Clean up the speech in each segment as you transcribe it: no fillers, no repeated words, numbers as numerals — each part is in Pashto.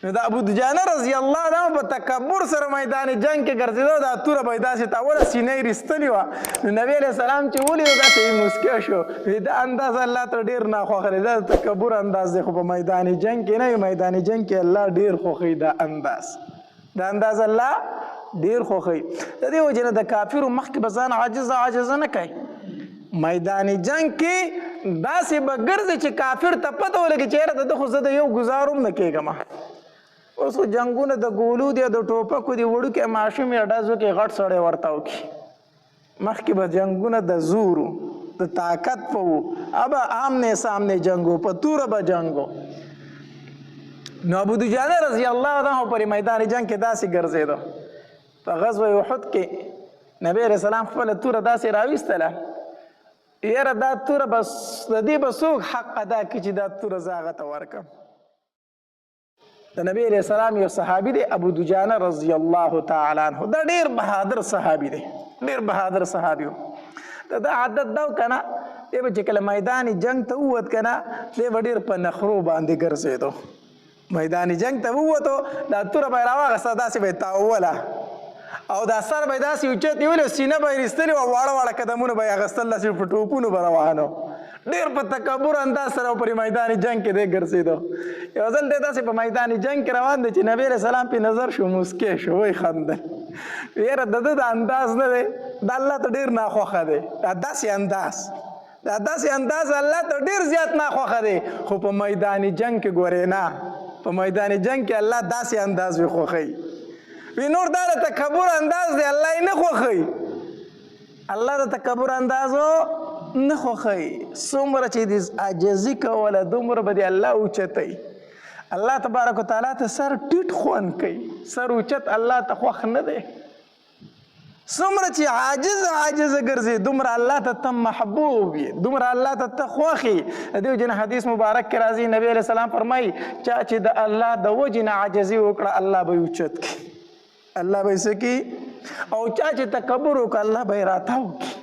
نو د ابو دجانه رضی الله عنه په تکبر سره میدان جنگ کې ګرځېدو دا توره به یې داسې تاوله سینه یې رېستلې وه نو نبي علیه السلام چې ولیدو داسې یې مسکه شو دا انداز الله ته ډېر ناخوښه دی دا د تکبر انداز دی خو په میدان جنگ کې نه وي میدان جنگ کې الله ډېر خوښوي دا انداز الله ډېر خوښوي د دې وجې نه د کافرو مخکې به ځان عاجزه نه کوي میدان جنگ کې داسې به ګرځي چې کافر ته پته ولګي چې یاره د ده خو زه د یو ګزار هم نه کېږم اوس خو جنګونه د ګولو دي د ټوپکو دي وړوکی ماشوم یې ډزو کې غټ سړی ورته وکړي مخکې به جنګونه د زورو د طاقت په وو ابه آمنے سامنے جنګو په توره به جنګو نو ابو دجانه رضی الله عنه پر میدان جنگ کې داسې ګرځېدو په غزوه احد کې نبی علیه السلام خپله توره داسې راویستله یاره دا توره بس د دې به څوک حق ادا کړي چې دا توره زه هغه ته ورکړم د نبی علیه السلام یو صحابي دی ابو دجانه رضی الله تعالی عنه دا ډېر بهادر صحابي دی ډېر بهادر صحابي و د ده عادت دا و که نه دی به چې کله میدان جنگ ته ووت که نه دی به ډېر په نخرو باندې ګرځېدو میدان جنگ ته ووتو دا توره به یې راواغسته داسې به یې تاووله او دا سر به یې داسې اوچت نیولې سینه به یې رېستلې وه واړه واړه قدمونه به یې اخیستل داسې په ټوپونو به روانو ډېر په تکبر انداز سره پرې میدان جنگ کې دی ګرځېدو یو ځل دی داسې په میدان جنگ کې روان دی چې نبي علیه السلام پې نظر شو مسکې شو وایي خندل یاره د ده د انداز نه دی دا الله ته ډېر ناخوښه دی دا داسې انداز الله ته ډېر زیات ناخوښه دی خو په میدان جنگ کې ګورې نه په میدان جنگ کې الله داسې انداز وي خوښوي وی نور دا د تکبر انداز دی الله یې نه خوښوي الله د تکبر اندازو نه خوښوي څومره چې د عاجزي کوله دومره به د الله اوچتوي الله تبارک وتعالی ته سر ټیټ خوند کوي سر اوچت الله ته خوښ نه دی څومره چې عاجزه ګرځي دومره الله ته ته محبوب یې دومره الله ته ته خوښ یې د دې وجې نه حدیث مبارک کې راځي نبی علیه السلام فرمایي چا چې د الله د وجې نه عاجزي وکړه الله به یې اوچت کړي الله به یې څه کړي او چا چې تکبر وکړه الله به یې راتاو کړي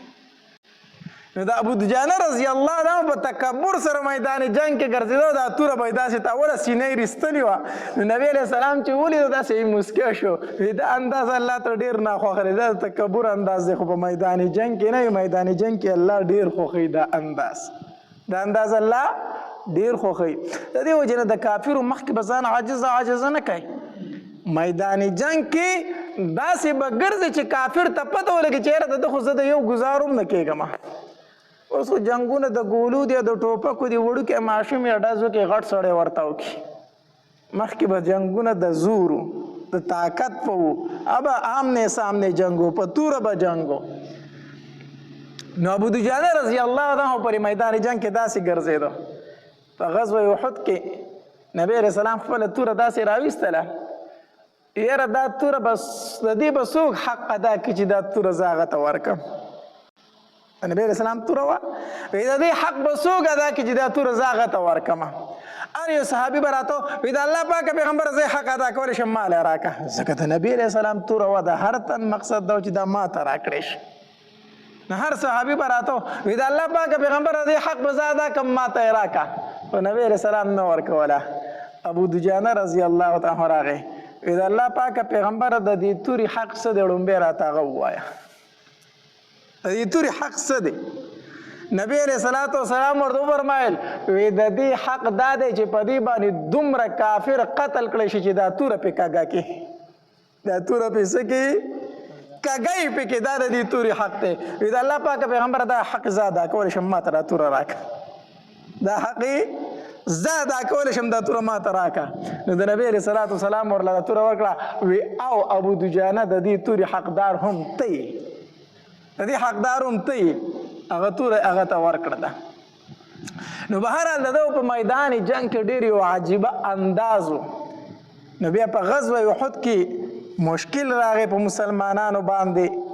نو د ابو دجانه رضی الله عنه په تکبر سره میدان جنگ کې ګرځېدو دا توره به یې داسې تاوله سینه یې رېستلې وه نو نبي علیه السلام چې ولیدو داسې یې مسکه شو دا انداز الله ته ډېر ناخوښه دی دا د تکبر انداز دی خو په میدان جنگ کې نه وي میدان جنگ کې الله ډېر خوښوي دا انداز الله ډېر خوښوي د دې وجې نه د کافرو مخکې به ځان عاجزه نه کوي میدان جنگ کې داسې به ګرځي چې کافر ته پته ولګي چې یاره د ده خو زه د یو ګزار هم نه کېږم اوس خو جنګونه د ګولو دي د ټوپکو دي وړوکی ماشوم یې ډزو کې غټ سړی ورته وکړي مخکې به جنګونه د زورو د طاقت په وو ابه آمنے سامنے جنګو په توره به جنګو نو ابو دجانه رضی الله عنه پر میدان جنگ کې داسې ګرځېدو په غزوه احد کې نبی علیه السلام خپله توره داسې راویستله یاره دا توره بس د دې به څوک حق ادا کړي چې دا توره زه هغه ته ورکړم نبی علیه السلام توره وه وایي د دې حق به څوک ادا کړي چې دا توره زه هغه ته ورکړم هر یو صحابي به راته وایي د الله پاکه پیغمبر زه حق ادا کولی شم مال یې راکړه ځکه د نبي علیه السلام توره وه د هر تن مقصد دا و چې دا ما ته راکړی شي نو هر صحابي به راته وایي د الله پاکه پیغمبر دې حق به زه ادا کړم ما ته یې راکړه خو نبي علیه السلام نه ورکوله ابو دجانه رضی الله عنه راغی وایي د الله پاکه پیغمبر د دې تورې حق څه دی وړومبی راته هغه ووایه د دې تورې حق څه دی نبی علیه الصلاة والسلام ورته وفرمایل وایي د دې حق دا دی چې په دې باندې دومره کافر قتل کړی شي چې دا توره پې کږه کړي دا توره پې څه کړي کږه یې پکې دا د دې تورې حق دی وایي د الله پاکه پیغمبر دا حق زه ادا کولی شم ما ته دا توره راکړه دا حق زه ادا کولی شم دا توره ما ته راکړه نو د نبی علیه الصلاة والسلام ورله دا توره ورکړه وی او ابو دجانه د دې تورې حقدار هم ته یې د دې حقدار هم ته یې هغه توره هغه ته ورکړه ده نو بهرحال د ده په میدان جنګ کې ډېر یو عجیبه انداز و نو بیا په غزوه احد کې مشکل راغی په مسلمانانو باندې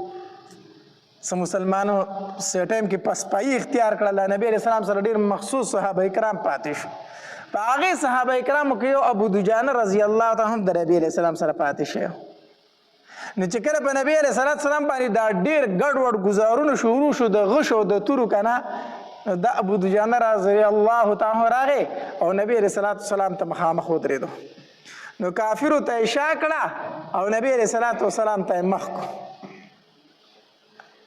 څه مسلمانو څه ټایم کې پسپایي اختیار کړله نبي علیه السلام سره ډېر مخصوص صحابه کرام پاتې شو په هغې صحابه کرامو کې یو ابو دجانه رضی الله عنه هم د نبي علیه السلام سره پاتې شوی نو چې کله په نبي علیه السلام باندې دا ډېر ګډوډ ګزارونه شروع شو د غشو د تورو که نه د ابو دجانه رضی الله تعالی راغی او نبي علیه السلام ته مخامخ ودرېدو نو کافرو ته یې شا کړه او نبی علیه صلات وسلام ته یې مخ کړو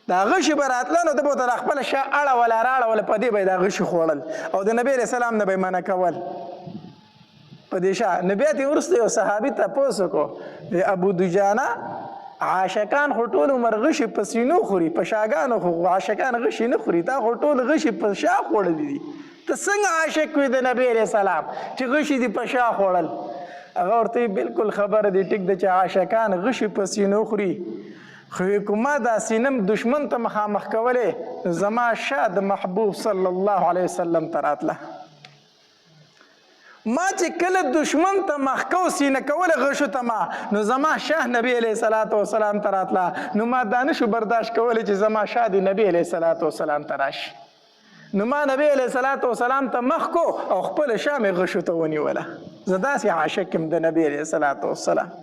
دا غشي به راتله نو ده به ورته خپله شا اړوله راړوله په دې به یې دا غشي خوړل او د نبی علیه السلام نه به یې منع کول په دې شا نو بیا ترې وروسته یو صحابي تپوس وکړو ابو دجانه عاشقان خو ټول عمر غشي په سینو خوري په شاګانو خو عاشقان غشي نه خوري تا خو ټول غشي په شا خوړلي دي ته څنګه عاشق وي د نبی علیه السلام چې غشي دي په شا خوړل هغه ورته بالکل خبره دی ټیک ده چې عاشقان غشي په سینو خوري خو کومه دا سینم دشمن ته مخامخ کولی زما شا د محبوب صلی الله علیه وسلم ته راتله ما چې کله دشمن ته مخ کو سینه کوله غشو ته ما نو زما شاه نبی علیه صلات وسلام ته راتله نو ما دا نشو برداشت کولی چې زما شاه د نبی علیه صلات وسلام ته راشي نو ما نبی علیه صلات وسلام ته مخ کو او خپل شاه مې غشو ته ونیوله زه داسې عاشق یم د نبی علیه صلات وسلام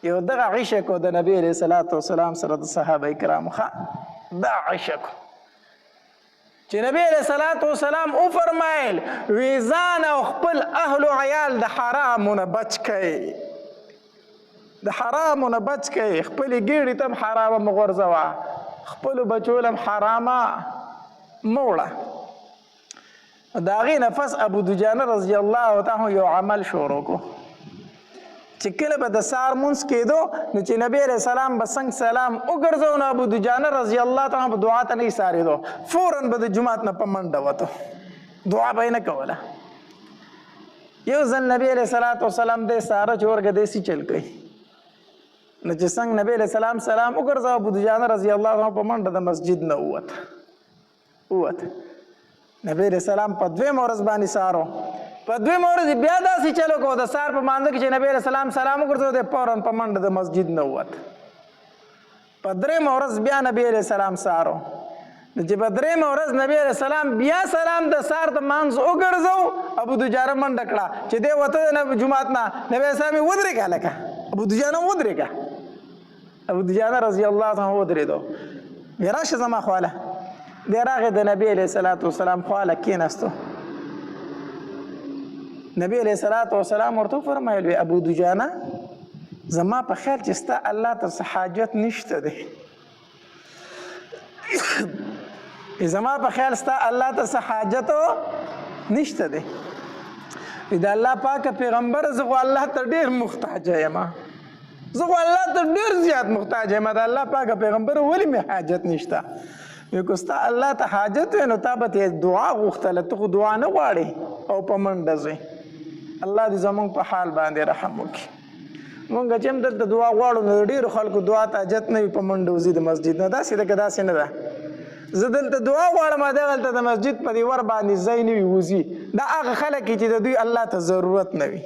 یو دغه عشق و د نبی علیه صلات وسلام سره د صحابه کرامو ښه دا عشق چې نبی علیه صلات وسلام وفرمایل وی ځان او خپل اهل و عیال د حرامو نه بچ کړئ د حرامو نه بچ کړئ خپلې ګېډې ته هم حرامه مه غورځوه خپلو بچو له هم حرامه مه وړه د هغې نه پس ابو دجانه رضی الله تعالی یو عمل شروع کړو چې کله به د سهار مونځ کېدو نو چې نبی علیه السلام به څنګ سلام وګرځو نو ابو دجانه رضی الله تعالی په دعا ته نه ایسارېدو فوراً به د جومات نه په منډه وته دعا به یې نه کوله یو ځل نبی علیه صلات وسلام دی ساره چې ورګه دیسي چل کوي نو چې څنګه نبی علیه السلام سلام وګرځو ابو دجانه رضی الله تعالی په منډه د مسجد نه ووت نبی علیه السلام په دویمه ورځ باندې سارو په دویمه ورځ بیا داسې چلو کو د سهار په مانځه کې چې نبی علیه السلام سلام وګرځو دی فوراً په منډه د مسجد نه ووت په درېیمه ورځ بیا نبی علیه السلام سارو چې په درېیمه ورځ نبی علیه السلام بیا سلام د سهار د مانځ وګرځو ابو دجانه منډه کړه چې دی وته د جومات نه نبی علیه السلام یې ودرېږه لکه ابو دجانه ودرېږه ابو دجانه رضی الله تعالی ودرېدو بیا راشه زما خواله بیا راغی د نبی علیه صلات وسلام خواله کېناستو نبی علیه صلات وسلام ورته وفرمایل وی ابو دجانه زما په خیال چې ستا الله ته څه حاجت نشته دی زما په خیال ستا الله ته څه حاجت نشته دی د الله پاک پیغمبر زه خو الله ته ډېر محتاج یم زه خو الله ته ډېر زیات محتاج یم د الله پاک پیغمبر ولې مې حاجت نشته که ستا الله ته حاجت وی نو تا به ترې دعا غوښتله ته خو دعا نه غواړې او په منډه ځې الله دې زموږ په حال باندې رحم وکړي مونږ چې هم دلته دعا غواړو نو ډېرو خلکو دعا ته حاجت نه وي په منډه وځي د مسجد نه داسې ده که داسې نه ده زه دلته دعا غواړم دغلته د مسجد په دې ور باندې ځای نه وي وځي دا هغه خلک چې د دوی الله ته ضرورت نه وي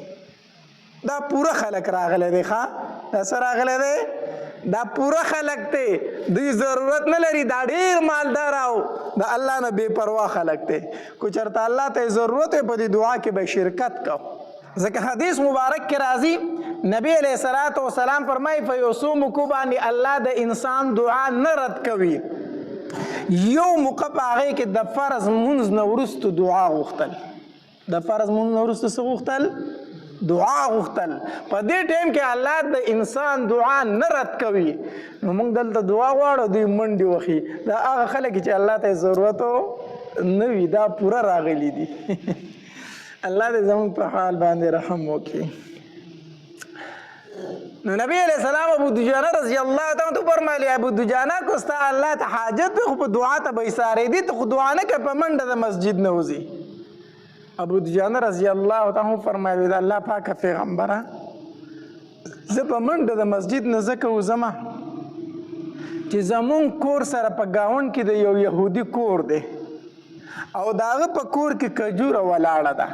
دا پوره خلک راغلی دی ښه دا څه راغلی دی دا پوره خلک دی دوی ضرورت نه لري دا ډېر مالدار او د الله نه بې پروا خلک دی کو چېرته الله ته ضرورت وي په دې دعا کې به شرکت کو ځکه حدیث مبارک کې راځي نبی علیه صلات وسلام فرمایي په یو څو موقعو باندې الله د انسان دعا نه رد کوي یو موقع په هغې کې د فرض مونځ نه وروسته دعا غوښتل د فرض مونځ نه وروسته څه غوښتل دعا غوښتل په دې ټایم کې الله د انسان دعا نه رد کوي نو موږ دلته دعا غواړو دوی منډې وخي دا هغه خلک چې الله ته ضرورت نه وي دا پوره راغلي دي الله دې زموږ په حال باندې رحم وکړي نو نبی علیہ السلام ابو دجانه رضی الله تعالی فرمایلی ابو دجانه کو ستا الله ته حاجت خو په دعا ته به ایسارې دي ته خو دعا نه کوې په منډه د مسجد نه وځي ابو دجانه رضی الله تعالی فرمایلی د الله پاکه پیغمبره زه په منډه د مسجد نه ځکه وځمه چې زمونږ کور سره په ګاونډ کې د یو یهودي کور دی او د هغه په کور کې کجوره ولاړه ده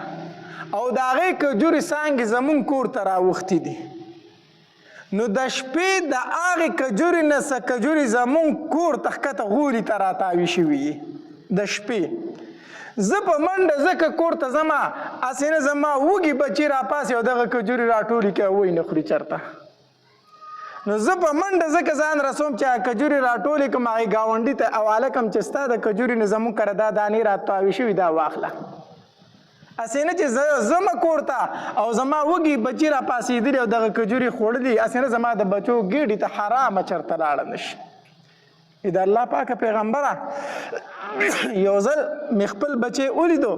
او د هغې کجورې څانګې زمونږ کور ته راوښتې دي نو د شپې د هغې کجورې نه څه کجورې زمونږ کور ته ښکته غولي ته راتاوي شوي د شپې زه په منډه ځکه کور ته ځمه هسې نه زما وږي بچي راپاسې او دغه کجورې راټولې کړي وایي نه خوري چېرته نو زه په منډه ځکه ځان رسوم چې کجورې راټولې کړم هغې ګاونډي ته حواله کړم چې ستا د کجورې نه زموږ کره دا دانې راتاوي شوي دا واخله اسې نه چې زما کور ته او زما وږي بچي را پاسېدلي او دغه کجوري خوړلي اسې نه زما د بچو ګېډې ته حرامه چېرته لاړه نه شي د الله پاکه پیغمبره یو ځل مې خپل بچی ولیدو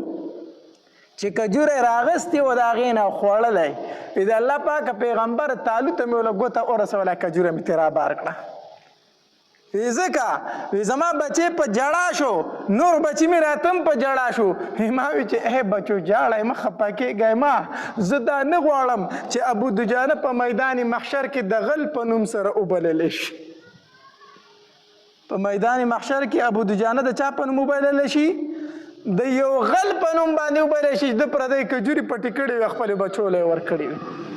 چې کجوره راغستې و د هغې نه خوړلی د الله پاکه پیغمبر تالو ته مې وله ګوته ورسوله کجوره مې ترې رابار کړه ځکه زما بچی په جړا شو نور بچی مې راتم په جړا شو ما وی چې ای بچو جاړی مه خفه کېږئ ما زه دا نه غواړم چې ابو دجانه په میدان محشر کې د غل په نوم سره وبللی شي په میدان محشر کې ابو دجانه د چا په نوم وبللی شي د یو غل په نوم باندې وبللی شي د پردی کجوري پټې کړې وي خپلې بچو له یې ورکړې وي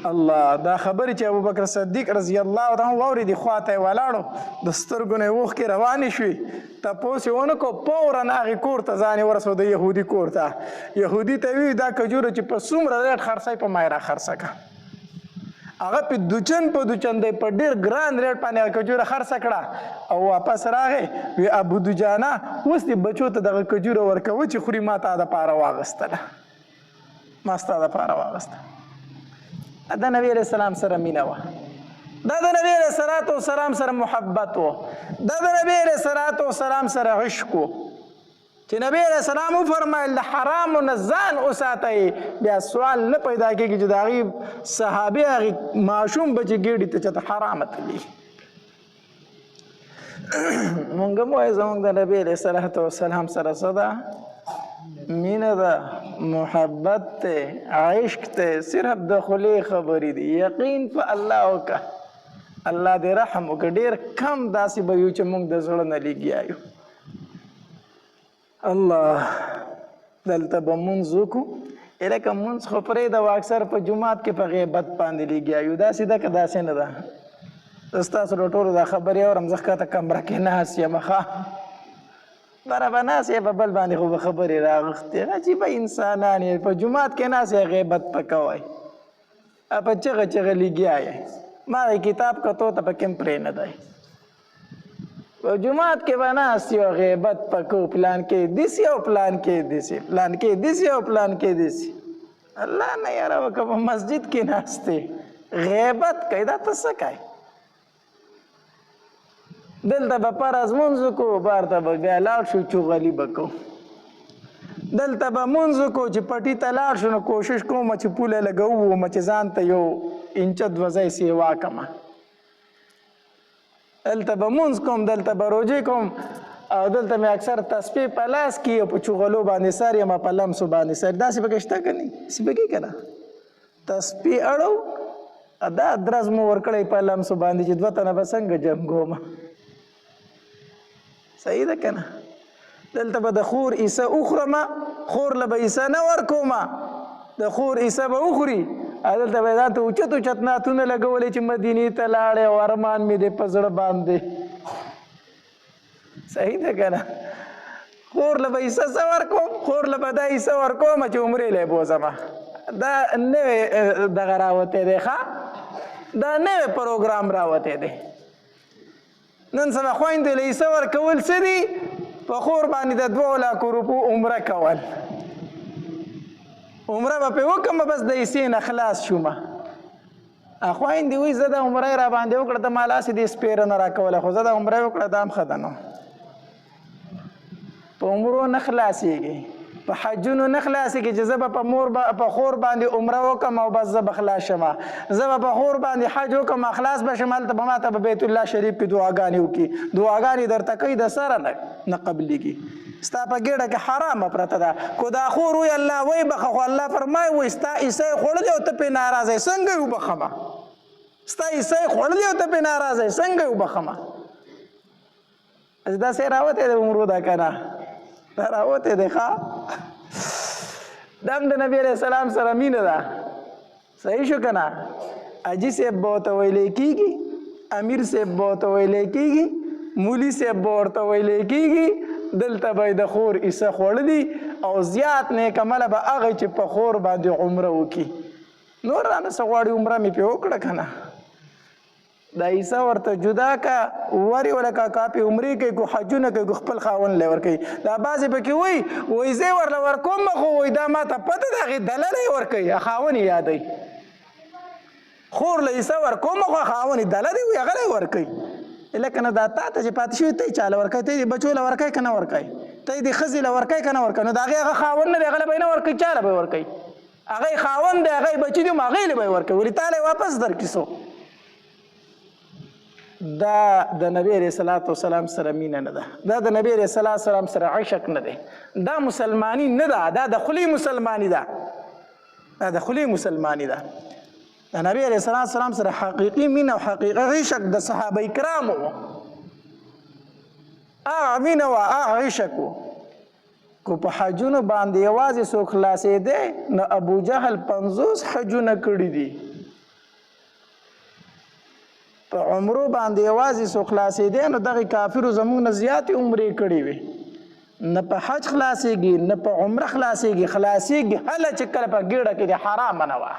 الله دا خبرې چې ابوبکر صدیق رضی الله عنه واورېدې خواته یې ولاړو د سترګو نه یې اوښکې روانې شوې تپوس یې ونه کړو فوراً هغې کور ته ځان یې ورسو د یهودي کور ته یهودي ته وي دا کجوره چې په څومره ریټ خرڅوي په ما یې راخرڅه کړه هغه په دوچن په دوچن دی په ډېر ګران ریټ باندې هغه کجوره خرڅه کړه او واپس راغی وی ابو دجانه اوس دې بچو ته دغه کجوره ورکوه چې خوري ما تا دپاره واغستله ما ستا دپاره واغسته د نبی علیه السلام سره مینه وه دا د نبی علیه الصلاة والسلام سره محبت و دا د نبی علیه الصلاة والسلام سره عشق و چې نبی علیه السلام وفرمایل د حرامو نه ځان وساتئ بیا سوال نه پیدا کېږي چې د هغې صحابي هغې ماشوم به چې ګېډې ته چېرته حرامه تلي مونږ هم وایو زمونږ د نبی علیه الصلاة والسلام سره څه ده مینه ده محبت ته عشق ته صرف د خولې خبرې دي یقین په الله وکړه الله دې رحم وکړه ډېر کم داسې به یو چې موږ د زړه نه لګیا یو الله دلته به مونځ وکړو لکه مونځ خو پرېږده و اکثر په جومات کې په غیبت باندې لګیا یو داسې ده که داسې نه ده زه ستاسو له ټولو دا خبرې اورم زه ښکته کمره کې ناست یم ښه برابر ناست یې په بل باندې خو به خبرې راغښتې عجیبه انسانان یې په جومات کې ناست یې غیبت په کوئ په چغه چغه لګیا یې ما کتاب کتو ته پکې هم پرې نه دی په جومات کې به ناست یو غیبت په کو پلان کې داسې او پلان کې داسې پلان کې داسې او پلان کې داسې الله نه یاره وکړه په مسجد کې ناست دی غیبت کوي دا ته څه کوي دلته به فرض مونځ وکړو بار ته به بیا لاړ شو چغلي به کوو دلته به مونځ وکړو چې پټي ته لاړ شو نو کوشش کوم چې پوله لګوم چې ځان ته یو انچه دوه ځای سیوا کړمه دلته به مونځ کوم دلته به روجې کوم او دلته مې اکثر تسبیح په لاس کې او په چغلو باندې سر یم په لمسو باندې سر داسې پکې شته که نه داسې پکې که نه تسبیح اړو دا درز مو ورکړی په لمسو باندې چې دوه تنه به څنګه جنګومه صحیح ده که نه دلته به د خور عیسه وخورمه خور له به عیسه نه ورکومه د خور عیسه به وخوري دلته به یې دا ته اوچت اوچت نعتونه لګولی چې مدینې ته لاړې او ارمان مې دی په زړه باندې صحیح ده که نه خور له به عیسه څه ورکوم خور له به دا عیسه ورکومه چې عمرې لی بوځمه دا نوی دغه راوتی دی ښه دا نوی پروګرام راوتی دی نن سبا خویندې له عیسه ورکول څه دي په خور باندې د 2 لکو روپو عمره کول عمره به پرې وکړم بس د عیسې نه خلاص شومه خویندې وایي زه د عمره یې را باندې وکړه ته ما لاسې دې سپېره نه راکوله خو زه د عمره یې وکړه دا هم ښه ده نو په عمرو نه خلاصېږي په حجونو نه خلاصېږي چې زه به په خور باندې عمره وکړم او بس زه به خلاص شم زه به په خور باندې حج وکړم خلاص به شم هلته به ما ته به بیت الله شریف کې دعاګانې وکړي دعاګانې درته کوي د سره نه قبلېږي ستا په ګېډه کې حرامه پرته ده کو دا خور وایي الله وایي بخه خو الله فرمایي وایي ستا عیسی یې خوړلی او ته پرې ناراضه یې څنګه یې وبخمه ستا عیسی یې خوړلی او ته پرې ناراضه یې څنګه یې وبخمه داسې راوتی دی عمرو دا که نه دا راوتی دی ښه دا هم د نبي علیه السلام سره مینه ده صحیح شو که نه حاجي صاحب به ورته ویلی کېږي امیر صاحب به ورته ویلی کېږي مولي صاحب به ورته ویلی کېږي دلته به یې د خور عیسه خوړلي او زیات نیک عمله به هغه چې په خور باندې عمره وکړي نور رانه څه غواړي عمره مې پرې وکړه که نه دا عیسی ورته جدا کا ورې ولکه کاپي عمرې کوي کو حجونه کوي کو خپل خاوند لی ورکوي دا بعضې پکې وایي زه ورله ورکوم خو وایي دا ماته پته ده هغې دله یې ورکوي خاوند یې یادوي خور له عیسی ورکوم خو خاوند یې دله دی وایي هغه له یې ورکوي لکه نه دا تا ته چې پاتې شوي ته یې چاله ورکوي ته یې د بچو له ورکوي که نه ورکوي ته یې د ښځې له ورکوي که نه ورکوي نو د هغې هغه خاوند نه دی هغه له به یې نه ورکوي چا له به یې ورکوي هغه یې خاوند دی هغه یې بچي دي هم هغې له به یې ورکوي ولې تا له یې واپس درکړي څو دا د نبی علیه الصلاة والسلام سره مینه نه ده دا د نبی علیه الصلاة والسلام سره عشق نه دی دا مسلمانی نه ده دا د خولي مسلمانی ده دا د خولي مسلمانی ده د نبی علیه الصلاة والسلام سره حقیقي مینه او حقیقي عشق د صحابه کرامو و هغه مینه وه هغه عشق و کو په حجونو باندې یوازې څوک خلاصېدی نو ابوجهل 50 حجونه کړي دي په عمرو باندې یوازې څوک خلاصېدی نو دغې کافرو زموږ نه زیاتې عمرې کړې وې نه په حج خلاصېږي نه په عمره خلاصېږي هله چې کله په ګېډه کې د حرامه نه وه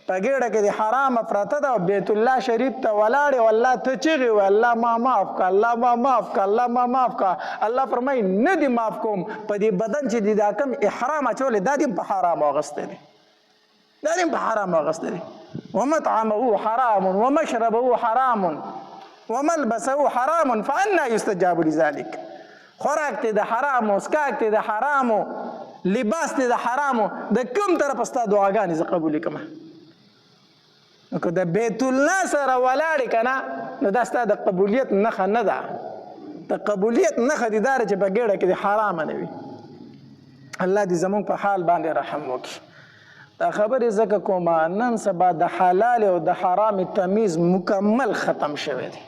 په ګېډه کې د حرامه پرته ده او بیت الله شریف ته ولاړې والله ته چغې وې الله ما معاف که الله ما معاف که الله ما معاف که الله فرمایي نه دې معاف کوم په دې بدن چې دې دا کوم احرام اچولی دا دې په حرامو اغوستی دی دا دې په حرامو اغوستی دی ومطعمه حرام ومشربه حرام وملبسه حرام فأنا يستجاب لذلك خوراک ته د حرامو سکاک ته د حرامو لباس ته د حرامو د کوم طرف ستا دعاګانې زه قبولې کړم نو که د بیت الله سره ولاړې که نه نو دا ستا د قبولیت نښه نه ده د قبولیت نښه دې دا ده چې په ګېډه کې د حرامه نه وي الله دې زموږ په حال باندې رحم وکړي دا خبرې ځکه کومه نن سبا د حلال او د حرام تمیز مکمل ختم شوی دی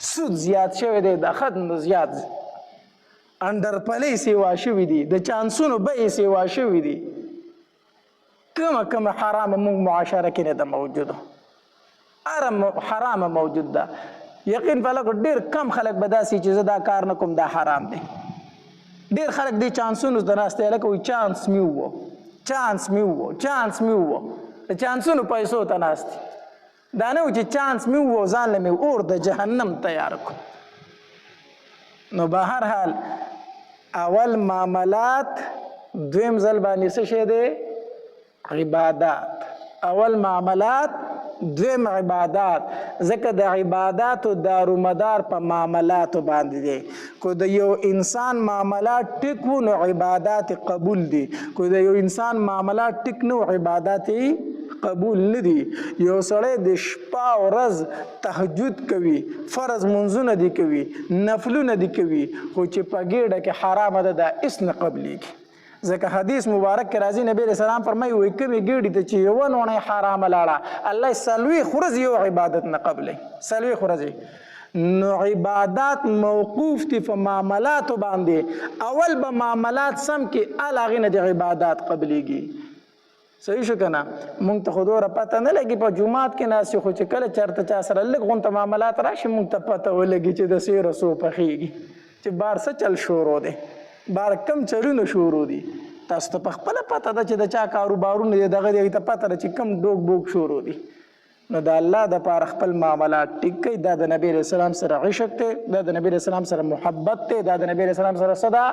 سود زیات شوی دی د خد نه زیات اندرپلۍ سیوا شوي دي د چانسونو بیې سیوا شوي دي کومه حرامه موږ معاشره کې نه ده موجوده هره حرامه موجود ده یقین په لکه ډېر کم خلک به داسې چې زه دا کار نه کوم دا حرام دی ډېر خلک دې چانسونو ته ناستی لکه وایي چانس مې ووه چانس مې ووه د چانسونو پیسو ته ناست دا نه و چې چانس مې ووه ځان له مې اور د جهنم تیار کړو نو به هر حال اول معاملات دویم ځل باندې څه شی دی عبادات اول معاملات دویم عبادات ځکه د عباداتو دارومدار په معاملاتو باندې دی کو د یو انسان معاملات ټیک وو نو عبادات قبول دي کو د یو انسان معاملات ټیک نو عبادات قبول نه دي یو سړی د شپه او ورځ تهجد کوي فرض منځونه دي کوي نفلونه دي کوي خو چې په ګېډه کې حرامه ده دا هېڅ نه قبلېږي ځکه حدیث مبارک کې راځي نبی علیه السلام فرمایي وایي کومې ګېډې ته چې یوه نوڼۍ حرامه لاړه الله یې څلوېښت ورځې یو عبادت نه قبلوي څلوېښت ورځې نو عبادات موقوف دي په معاملاتو باندې اول به معاملات سم کې ال هغې نه د عبادات قبلېږي صحیح شو که نه مونږ ته خو دومره پته نه لګي په جومات کې ناست خو چې کله چېرته چا سره لږ غونته معاملات راشي مونږ ته پته ولګي چې د سیره څو پخېږي چې بار څه چل شروع دی بار کم چلونه شروع دي تاسو ته په خپله پته ده چې د چا کاروبارونه دي دغه دی هغې ته پته ده چې کم ډوک بوک شروع دي نو د الله دپاره خپل معاملات ټیک کوي دا د نبی علیه السلام سره عشق دی دا د نبی علیه السلام سره محبت دی دا د نبی علیه السلام سره څه ده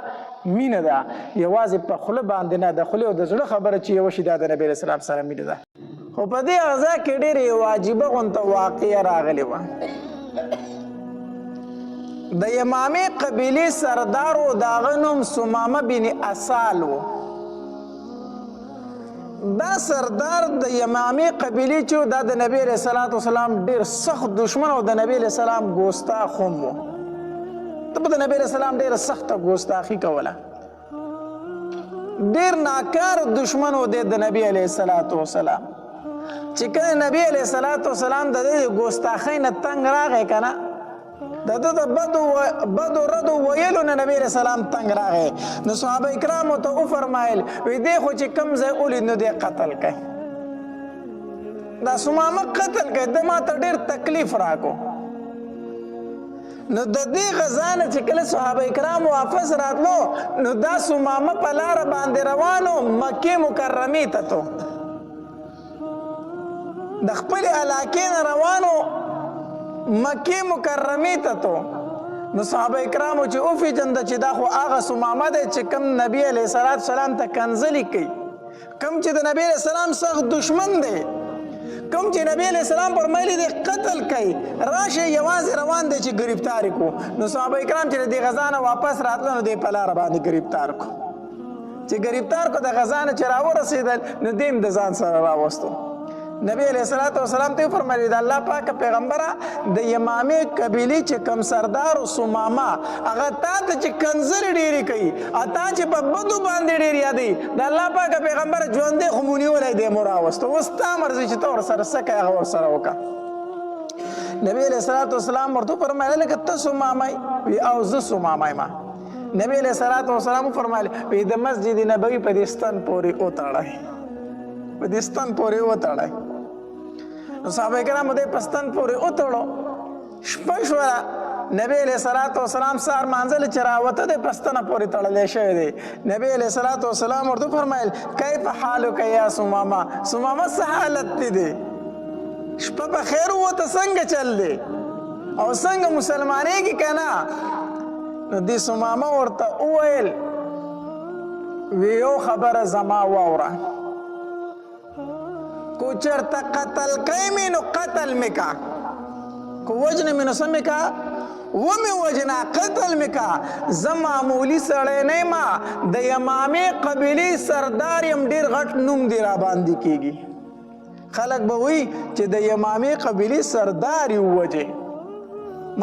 مینه ده یوازې په خوله باندې نه د خولې او د زړه خبره چې یوه شي دا د نبی علیه السلام سره مینه ده خو په دې اغذا کې ډېرې واجبه غونته واقعه راغلې وه د یمامې قبیلې سردار و د هغه نوم سمامه بن اسال و دا سردار د یمامې قبیلې چې دا د نبی علیه الصلاة والسلام ډېر سخت دشمن او د نبی علیه السلام ګوستاخ هم و ته به د نبی علیه السلام ډېره سخته ګوستاخي کوله ډېر ناکار دشمن و دی د نبی علیه الصلاة والسلام چې کله نبی علیه الصلاة والسلام د دې ګوستاخۍ نه تنګ راغی که نه د ده د بدو ردو ویلو نه نبی علیه السلام تنګ راغی نو صحابه کرامو ته وفرمایل وی دی خو چې کوم ځای ولید نو دی قتل کوي دا سمامه قتل کوي ده ما ته ډېر تکلیف راکو نو د دې غذا نه چې کله صحابه کرام واپس راتلو نو دا سمامه په لاره باندې روانو مکې مکرمې ته تو د خپلې علاقې نه روانو مکې مکرمې ته تو نو صحابه کرامو چې وپېژنده چې دا خو هغه ثمامه دی چې کوم نبي علیه الصلاة والسلام ته کنځلې کوي، کوم چې د نبي علیه السلام سخت دشمن دی، کوم چې نبی علیه السلام فرمایلی دی قتل کوي، راشه یوازې روان دی چې ګرفتار یې کړو. نو صحابه کرام چې د دې غزا نه واپس راتله نو دی په لاره باندې ګرفتار کړو. چې ګرفتار کړو د غزا نه چې راورسېدل نو دی هم د ځان سره راوستو. نبی علیه الصلاة والسلام ته فرمایلی د الله پاکه پیغمبره د یمامې قبیلې چې کم سردار و ثمامه هغه تا ته چې کنځلې ډېرې کوي تا چې په بدو باندې ډېر یادوي د الله پاکه پیغمبره ژوندی خو مو نیولی دی مو راوستو. اوس تا مرضي چې ته ورسره څه کوې هغه ورسره وکړه. نبی علیه الصلاة والسلام ورته وفرمایله لکه ته ثمامه یې؟ وی او زه ثمامه یم. نبی علیه الصلاة والسلام وفرمایله وی د مسجد نبوي په دې ستن پورې وتړئ، په دې ستن پورې وتړئ. نو صحابه کرامو دې په ستن پورې وتړو. شپه شوله نبی علیه الصلاة والسلام سهار مانځلې چې راوته دی په ستنه پورې تړلی شوی دی. نبی علیه الصلاة والسلام ورته وفرمیل کیف حالک یا ثمامه؟ ثمامه څه حالت دې دی؟ شپه په خیر ووته څنګه چل دی او څنګه مسلمانېږي که نه؟ نو دې ثمامه ورته وویل وی یو خبره زما واوره، کو چرته قتل کوي مې نو قتل مې کا، کو وجنه مې نو څه مې کا ومې وجنه قتل مې کا. زه معمولي سړی نه یم، د یمامې قبیلې سردار یم، ډېر غټ نوم دې راباندې کېږي. خلک به وایي چې د یمامې قبیلې سردار یې ووجې،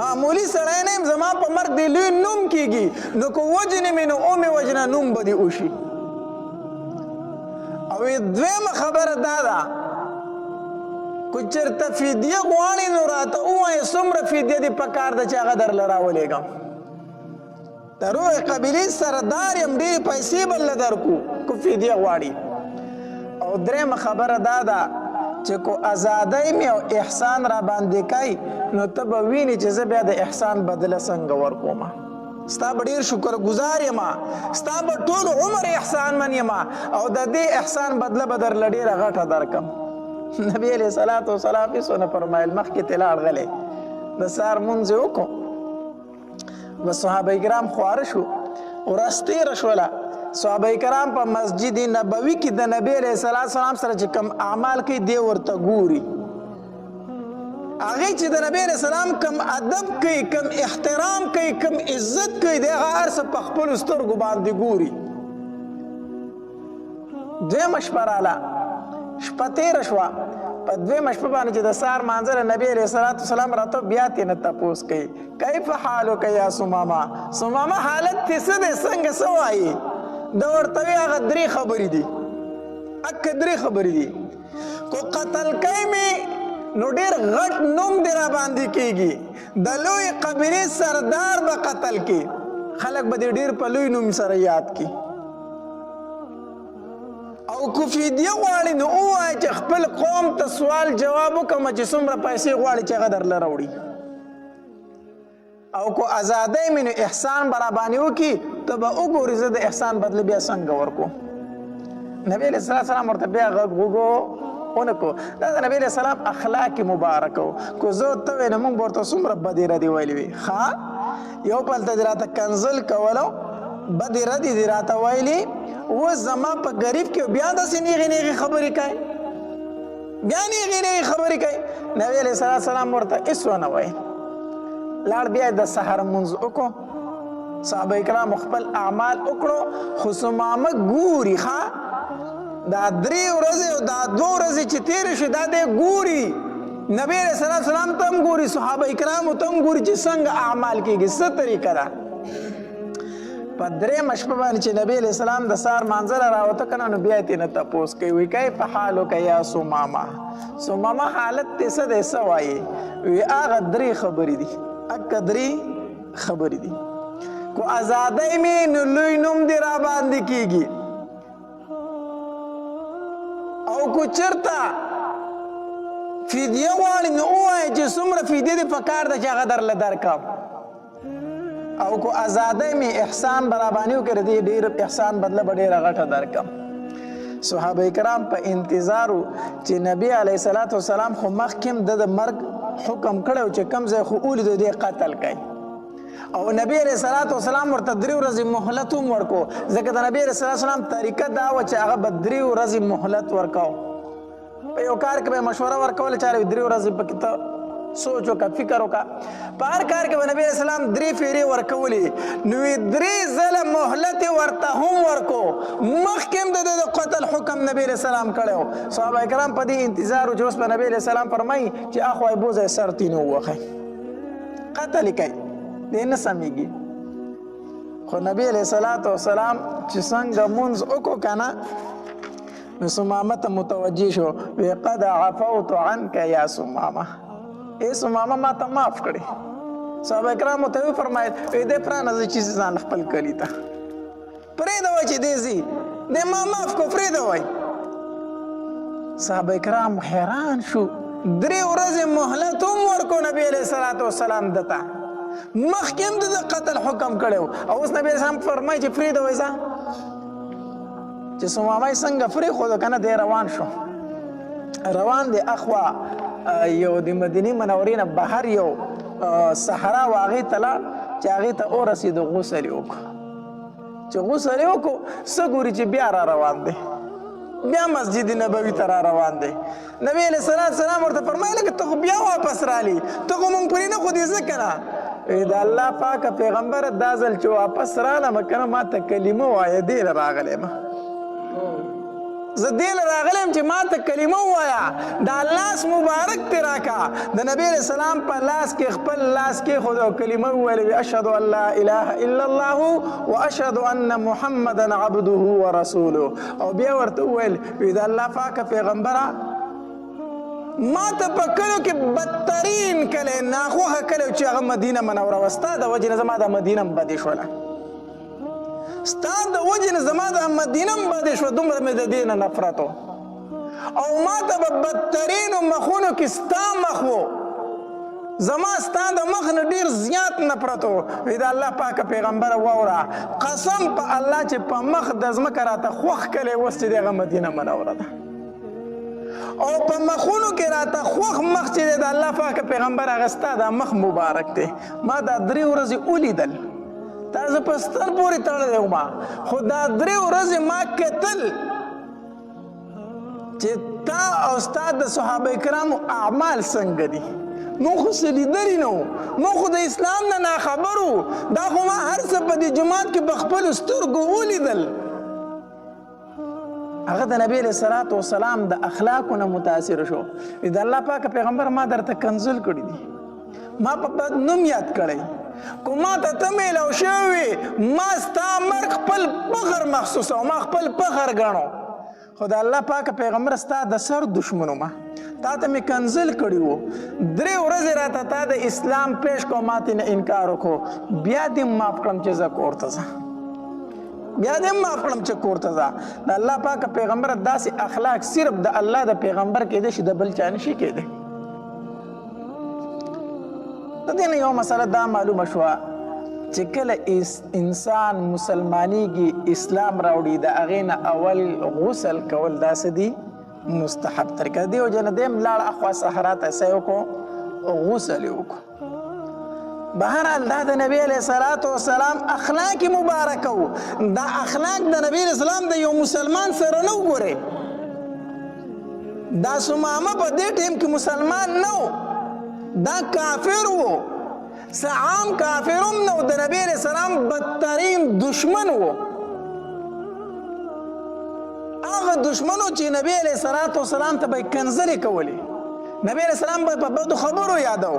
معمولي سړی نه یم، زما په مرګ دې لوی نوم کېږي، نو که وجنې مې نو ومې وجنه نوم به دې وشي. او دویمه خبره دا ده که چېرته فدیه غواړې نو راته ووایه څومره فدیه دې پکار ده چې هغه درله راولېږم. د روح قبیلې سردار یم، ډېرې پیسې به له درکړو که فدیه غواړي. او درېیمه خبره دا ده چې کو ازادۍ مې او احسان را باندې کوي نو ته به وینې چې زه بیا د احسان بدله څنګه ورکوم. ستا به ډېر شکر ګزار یم، ستا به ټول عمر احسان من یم او د دې احسان بدله به درله ډېره غټه درکم. نبی علیه الصلاة والسلام هېڅ ونه فرمایل، مخکې ترې لاړ غلی د سهار لمونځ یې وکړو. بس صحابه کرام خواره شو، ورځ تېره شوله. صحابه کرام په مسجد نبوي کې د نبی علیه الصلاة والسلام سره چې کوم اعمال کوي دی ورته ګوري. هغې چې د نبی علیه السلام کم ادب کوي، کم احترام کوي، کم عزت کوي، د هغه هر څه په خپلو سترګو باندې ګوري. دویمه شپه راله، شپه تېره شوه. په دویمه شپه باندې چې د سهار مانځله نبی علیه الصلاة والسلام راته بیا ترې نه تپوس کوي کیف حالک یا ثمامه؟ ثمامه حالت دې څه دی، څنګه څه وایي؟ ده ورته وی هغه درې خبرې دي، اکه درې خبرې دي. کو قتل کوي مې نو ډېر غټ نوم دې را باندې کېږي، د لوی قبیلې سردار به قتل کې، خلک به دې ډېر په لوی نوم سره یاد کړي. او که فدیه غواړي نو ووایه چې خپل قوم ته سوال جواب وکړم چې څومره پیسې غواړي چې هغه درله راوړي. او که ازادۍ مې نو احسان به راباندې وکړي ته به وګورې زه د احسان بدله بیا څنګه ورکړو. نبی علیه السلام ورته بیا غږ وګو ونه کړو. دا د نبی علیه السلام اخلاق مبارک و. که زه ته وی نو موږ به ورته څومره بدې ردې ویلې وي. ښه یو پلته دې راته کنځل کولو، بدې ردې دې راته ویلې، اوس زما په غریب کې بیا داسې نیغې نیغې خبرې کوي، بیا نیغې نیغې خبرې کوي. نبی علیه السلام ورته هېڅ ونه ویل. لاړ بیا د سحر لمونځ وکړو، صحابه کرامو خپل اعمال وکړو، خو ثمامه ګوري. ښه دا 3 ورځې او دا 2 ورځې چې تېرې شوې دا دی ګوري، نبی علیه السلام ته هم ګوري، صحابه کرامو ته هم ګوري چې څنګه اعمال کېږي، څه طریقه ده. په درېیمه شپه باندې چې نبی علیه السلام د سهار مانځله راوته که نه نو بیا یې ترې نه تپوس کوي وایي کیف حالک یا ثمامه؟ ثمامه حالت دې څه دی، څه وایې؟ وایي هغه 3 خبرې دي، اکه 3 خبرې دي. کو ازادۍ مې نو لوی نوم دې را باندې کېږي، او کو چېرته فدیه غواړي نو ووایه چې څومره فدیه دې پکار ده چې هغه درله درکړم. او کو ازادۍ مې احسان به راباندې وکړې دې ډېر احسان بدله به ډېره غټه درکړم. صحابه کرام په انتظارو چې نبی علیه الصلاۃ والسلام خو مخکې د مرګ حکم کړو چې کم ځای خو اولید دې قتل کړي او نبی علیه الصلاۃ والسلام ورته 3 ورځې مهلت هم ورکو ځکه د نبی علیه الصلاۃ والسلام طریقه دا و چې هغه به 3 ورځې مهلت ورکاو په یو کار کې به مشوره ورکول چې 3 ورځې پکې ته سوچ وکړه فکر وکړه په هر کار کې به نبی اسلام 3 فیرې ورکولې نو 3 ځله مهلت ورته هم ورکو مخکې د قتل حکم نبی اسلام کړو صحابه کرام په دې انتظار او جوس په نبی اسلام فرمایي چې اخوای بوزه سرتینو وخی قتل کوي دې نه سمېږي خو نبی علیه الصلاۃ والسلام چې څنګه مونځ وکړو کنه نو سمامه ته متوجه شو وی قد عفوت عنك یا سمامه ای سمامه ما ته معاف کړي صحابه کرامو ته فرمایل دې پرانه چې ځان خپل کلی ته پرې دا وای چې دې زی دې ما معاف کو پرې دا وای صحابه کرام حیران شو 3 ورځې مهلت هم ورکو نبی علیه الصلاۃ والسلام دته مخکې د قتل حکم کړو او اوس نبی اسلام فرمایي چې پرې دا وای چې سمامه څنګه پرې خو کنه دې روان شو روان دي اخوا یو د مدینه منورې نه بهر یو صحرا واغې تلا چې هغه ته اور رسید غسل وکړو چې غسل وکړو سګوري چې بیا را روان دي بیا مسجد نبوي ته را روان دي نبی علیہ السلام ورته فرمایله چې ته بیا واپس رالی ته مونږ پرې نه خو دې ځکه دا الله پاک پیغمبر دا ځل چې واپس رااله مکنه ما ته کلمه وایه دې راغلم زه دې راغلم چې ما ته کلمه وایا دا لاس مبارک تی راکا د نبی علیہ السلام په لاس کې خپل لاس کې خود او کلمه ویل اشهد ان لا اله الا الله واشهد ان محمدا عبده ورسوله او بیا ورته ویل دا الله پاک پیغمبره ما ته په کلو کې بدترین کله ناخوه کله چې هغه مدینه منوره وستا د وجه نه زما د مدینه بدې شوله ستان د وجه نه زما د مدینه بدې شو دومره مې د دې نه نفرت او ما ته په بدترینو مخونو کې ستا مخ و زما ستا د مخ نه ډېر زیات نفرت و دا الله پاک پیغمبره واوره قسم په الله چې په مخ د ځمکه راته خوښ کلی اوس چې دغه مدینه منوره ده او په مخونو کې راته خوښ مخ چې د الله پاک پیغمبر هغه ستا د مخ مبارک دی ما دا 3 ورځې ولیدل تا زه په ستر پورې تړلی وم خو دا 3 ورځې ما کتل چې تا او ستا د صحابه کرامو اعمال څنګه دي نو خو څه لیدلي نه نو خو د اسلام نه ناخبر وو دا خو ما هر څه په دې جومات کې په خپلو سترګو ولیدل هغه د نبی علیه الصلاۃ والسلام د اخلاقو نه متاثر شو د الله پاک پیغمبر ما درته کنزل کړي دي ما په بد نوم یاد کړی کو ما ته ته میلاو شوی ما ستا مرګ خپل فخر محسوسه ما خپل فخر ګڼو خو د الله پاک پیغمبر ستا د سر دشمنو ما تا ته مې کنزل کړي وو 3 ورځې راته تا د اسلام پیش کو ما ته نه انکار وکړو بیا دې معاف کړم چې زه کور ته ځم بیا دې معاف کړم چې کور ته ځه د الله پاک پیغمبر داسې اخلاق صرف د الله د پیغمبر کېدی شي د بل چا نشي کېدی د دې نه یو مسله دا معلومه شوه چې کله انسان مسلمانیږي اسلام راوړي د هغې نه اول غسل کول داسې دي مستحب طریقه دی او جنه دیم لاړ اخوا صحرا ته څه وکړو غسل یې وکړو بهرحال دا د نبی علیه الصلاۃ والسلام اخلاق مبارکه و دا اخلاق د نبی علیه السلام د یو مسلمان سره نه وګورئ دا سمامه په دې ټیم کې مسلمان نه و دا کافر وو عام کافر هم نه د نبی علیه السلام بدترین دشمن وو هغه دشمنو چې نبی علیه الصلاۃ والسلام ته به یې کنځلې کولې نبی علیه السلام به په بدو خبرو یادو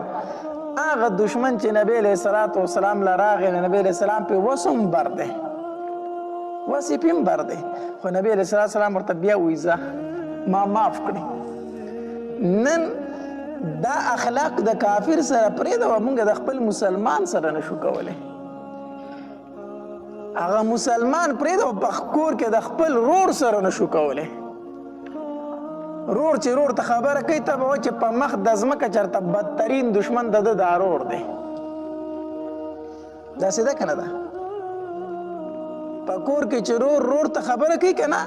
هغه دشمن چې نبی علیه الصلاۃ والسلام له راغی نبی علیه السلام پې وس هم بر دی وس یې پې هم بر دی خو نبی علیه الصلاۃ والسلام ورته بیا وایي ځه ما معاف کړي نن دا اخلاق د کافر سره پرېږده موږ د خپل مسلمان سره نشو کولی هغه مسلمان پرېږده په کور کې د خپل رور سره نشو کولی رور چې رور ته خبره کوي ته به چې په مخ د ځمکه چېرته بدترین دشمن د ده دا رور دی داسې ده که نه ده په کور کې چې رور ته خبره کوي که نه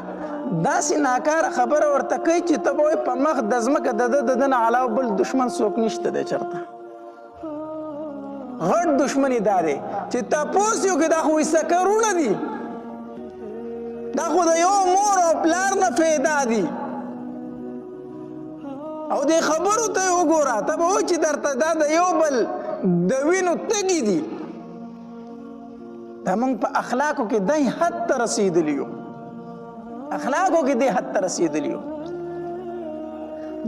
داسې ناکاره خبره ورته کوي چې ته به وایې په مخ د ځمکه د ده نه علاوه بل دشمن څوک نشته دی چېرته غټ دشمن یې دا دی چې تپوس یې وکړي دا خو سکرونه دي دا خو د یو مور او پلار نه پیدا دي او دې خبرو ته یې وګوره ته به وایي چې درته دا د یو بل د وینو تږي دي دا موږ په اخلاقو کې دی حد ته رسېدلي یو اخلاقو کې دی حد ته رسېدلي یو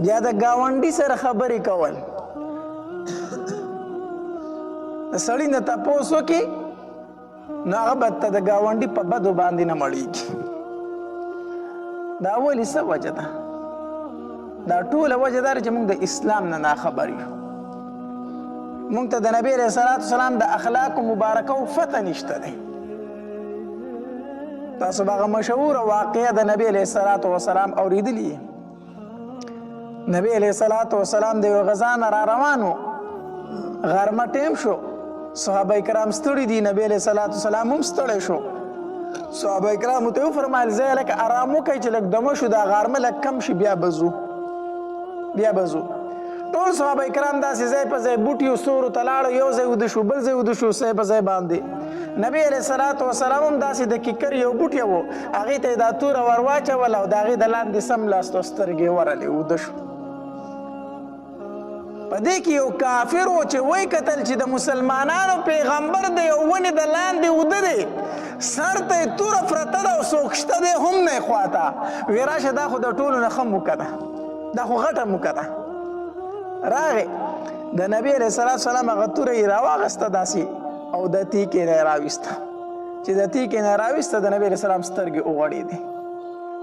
بیا د ګاونډي سره خبرې کول د سړي نه تپوس وکړي نو هغه به ته د ګاونډي په بدو باندې نه مړېږي دا ولې څه وجه ده دا ټوله وجه دا چې موږ د اسلام نه ناخبر یو موږ ته د نبی علیه الصلاة والسلام د اخلاقو مبارکو فتح نشته دی تاسو به هغه مشهوره واقعه د نبی علیه الصلاة والسلام اورېدلي نبی علیه الصلاة والسلام د یو غزا نه را روان و غرمه ټیم شو صحابه کرام ستړي دي نبی علیه الصلاة والسلام هم ستړی شو صحابه کرامو ته وفرمایل ځای لږ ارام وکړئ چې لږ دمه شو دا غرمه لږ کم شي بیا بزو ټول صحابه کرام داسې ځای په ځای بوټي ستورو ته لاړو یو ځای وده شو بل ځای وده شو ځای په ځای باندې نبی علیه الصلاة والسلام هم داسې د کیکر یو بوټی و هغې ته یې دا توره ور واچوله او د هغې د لاندې سم لاستو سترګې ورلې وده شو په دې کې یو کافر و چې وی کتل چې د مسلمانانو پیغمبر د یو ونې د لاندې وده دی سر ته یې توره پرته ده او څوک شته دی هم نه یې خواته وی راشه دا خو د ټولو نه ښه موکه ده دا خو غټه موکه ده راغې د نبی علیه الصلاة والسلام هغه توره یې راواغسته داسې او د تیکې نه یې راویسته چې د تیکې نه یې راویسته د نبی علیه السلام سترګې وغړېدې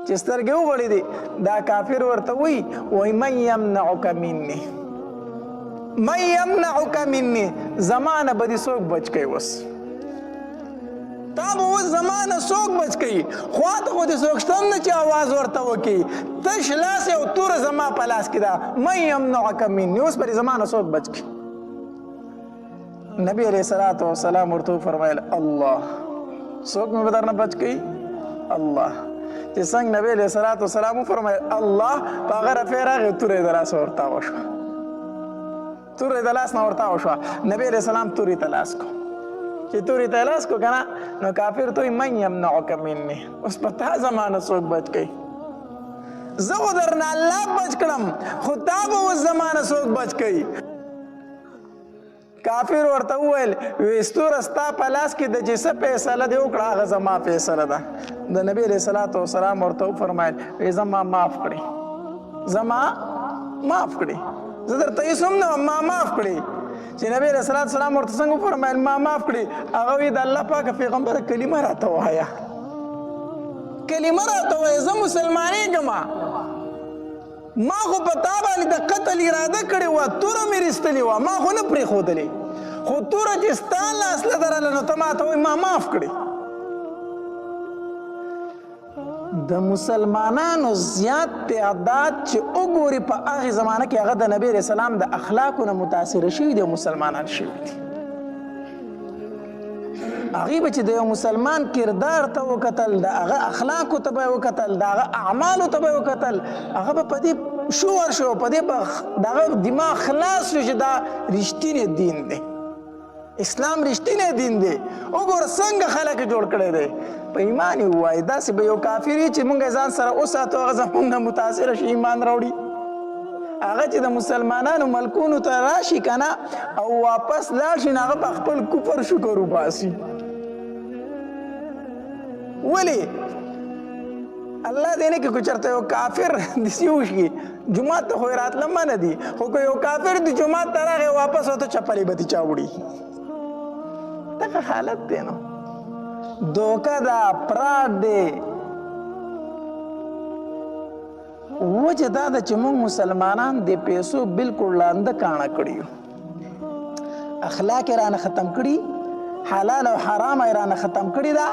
چې سترګې وغړېدې دا کافر ورته وایي من یمنعک مني من یمنعک مني زمانه به دې څوک بچ کوي اوس تا به اوس زمانه څوک بچ کوي خواته خو دې څوک شته هم نه چې اواز ورته وکړي تش لاس یو توره زما په لاس کې ده من یمنعک مني اوس به دې زمانه څوک بچ کړي نبی علیه الصلاة والسلام ورته وفرمایل الله څوک مې به درنه بچ کوي الله چې څنګه نبی علیه الصلاة والسلام وفرمایل الله په هغه رفع راغی توره یې د لاسه ورتاوه شوه توره د لاس نه ورتاو شوه نبی علیه السلام تورې ته لاس کو چې تورې ته لاس کو که نه نو کافر ته وایي من یمنعک مني اوس په تا زمانه څوک بچ کوي زه خو درنه الله بچ کړم خو تا به اوس زمانه څوک بچ کوي کافر ورته وویل وی ستوره ستا په لاس کې د چې څه فیصله دې وکړه هغه زما فیصله ده د نبی علیه الصلاة والسلام ورته وفرمایل وی زما معاف کړي زما معاف کړي زه درته هېڅ هم نه ما معاف کړي چې نبی علیه الصلاة والسلام ورته څنګه وفرمایل ما معاف کړي هغه وی د الله پاکه پیغمبره کلمه راته ووایه کلمه راته ووایه زه مسلمانېږم ما خو په تا باندې د قتل اراده کړې وه توره مې رېستلې وه ما خو نه پرېښودلې خو توره چې ستا لاس له درله نو ته ما ته وایي ما معاف کړې د مسلمانانو زیات تعداد چې وګوري په هغې زمانه کې هغه د نبی علیه السلام د اخلاقو نه متاثره شوي دي او مسلمانان شوي دي هغې به چې د یو مسلمان کردار ته وکتل د هغه اخلاقو ته به یې وکتل د هغه اعمالو ته به یې وکتل هغه به په دې شور شو په دې به د هغه دماغ خلاص شو چې دا رښتینی دین دی اسلام رښتینی دین دی وګوره څنګه خلک جوړ کړی دی په ایمان یې ووایي داسې به یو کافر وي چې موږ ځان سره وساتو هغه زموږ نه متاثره شي ایمان راوړي هغه چې د مسلمانانو ملکونو ته راشي که نه او واپس لاړ شي نو هغه په خپل کفر شکر وباسي ولې الله دې نه کړي که چېرته یو کافر داسې وشي جومات ته خو یې راتله منه دي خو که یو کافر د جومات ته راغی واپس ورته چپلې به دې چا وړي دغه حالت دی نو دوکه ده پراډ دی وجه دا ده چې موږ مسلمانان د پیسو بالکل لانده کاڼه کړي یو اخلاق یې رانه ختم کړي حلال او حرام یې رانه ختم کړي ده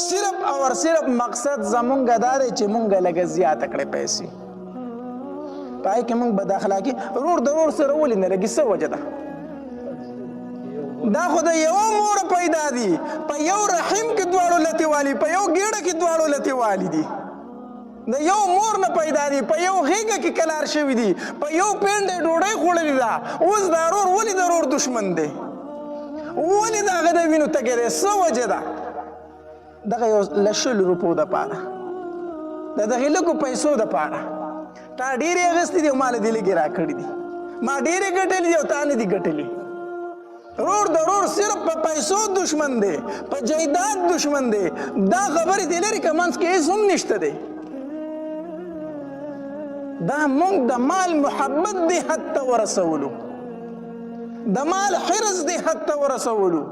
صرف او صرف مقصد زمونږ دا دی چې مونږ لږه زیاته کړې پیسې پای کې مونږ بد اخلاقي رور د رور سره ولې نه لګي څه وجه ده دا خو د یو مور پیدا دي په یو رحم کې دواړو لتې والي په یو ګېډه کې دواړو لتې والي دي د یو مور نه پیدا دي په یو غېږه کې کلار شوي دي په یو پینډۍ ډوډۍ خوړلې ده اوس دا رور ولې د رور دشمن دی ولې د هغه د وینو تږی دی څه وجه ده دغه یو له 100 روپو دپاره د دغې لږو پیسو دپاره تا ډېرې اخیستې دي او ما له دې لږې راکړي دي ما ډېرې ګټلې دي او تا نه دي ګټلې رور د رور صرف په پیسو دشمن دی په جایداد دشمن دی دا خبرې دې لرې که منځ کې هېڅ هم نشته دی دا مونږ د مال محبت دی حد ته ورسولو د مال حرص دی حد ته ورسولو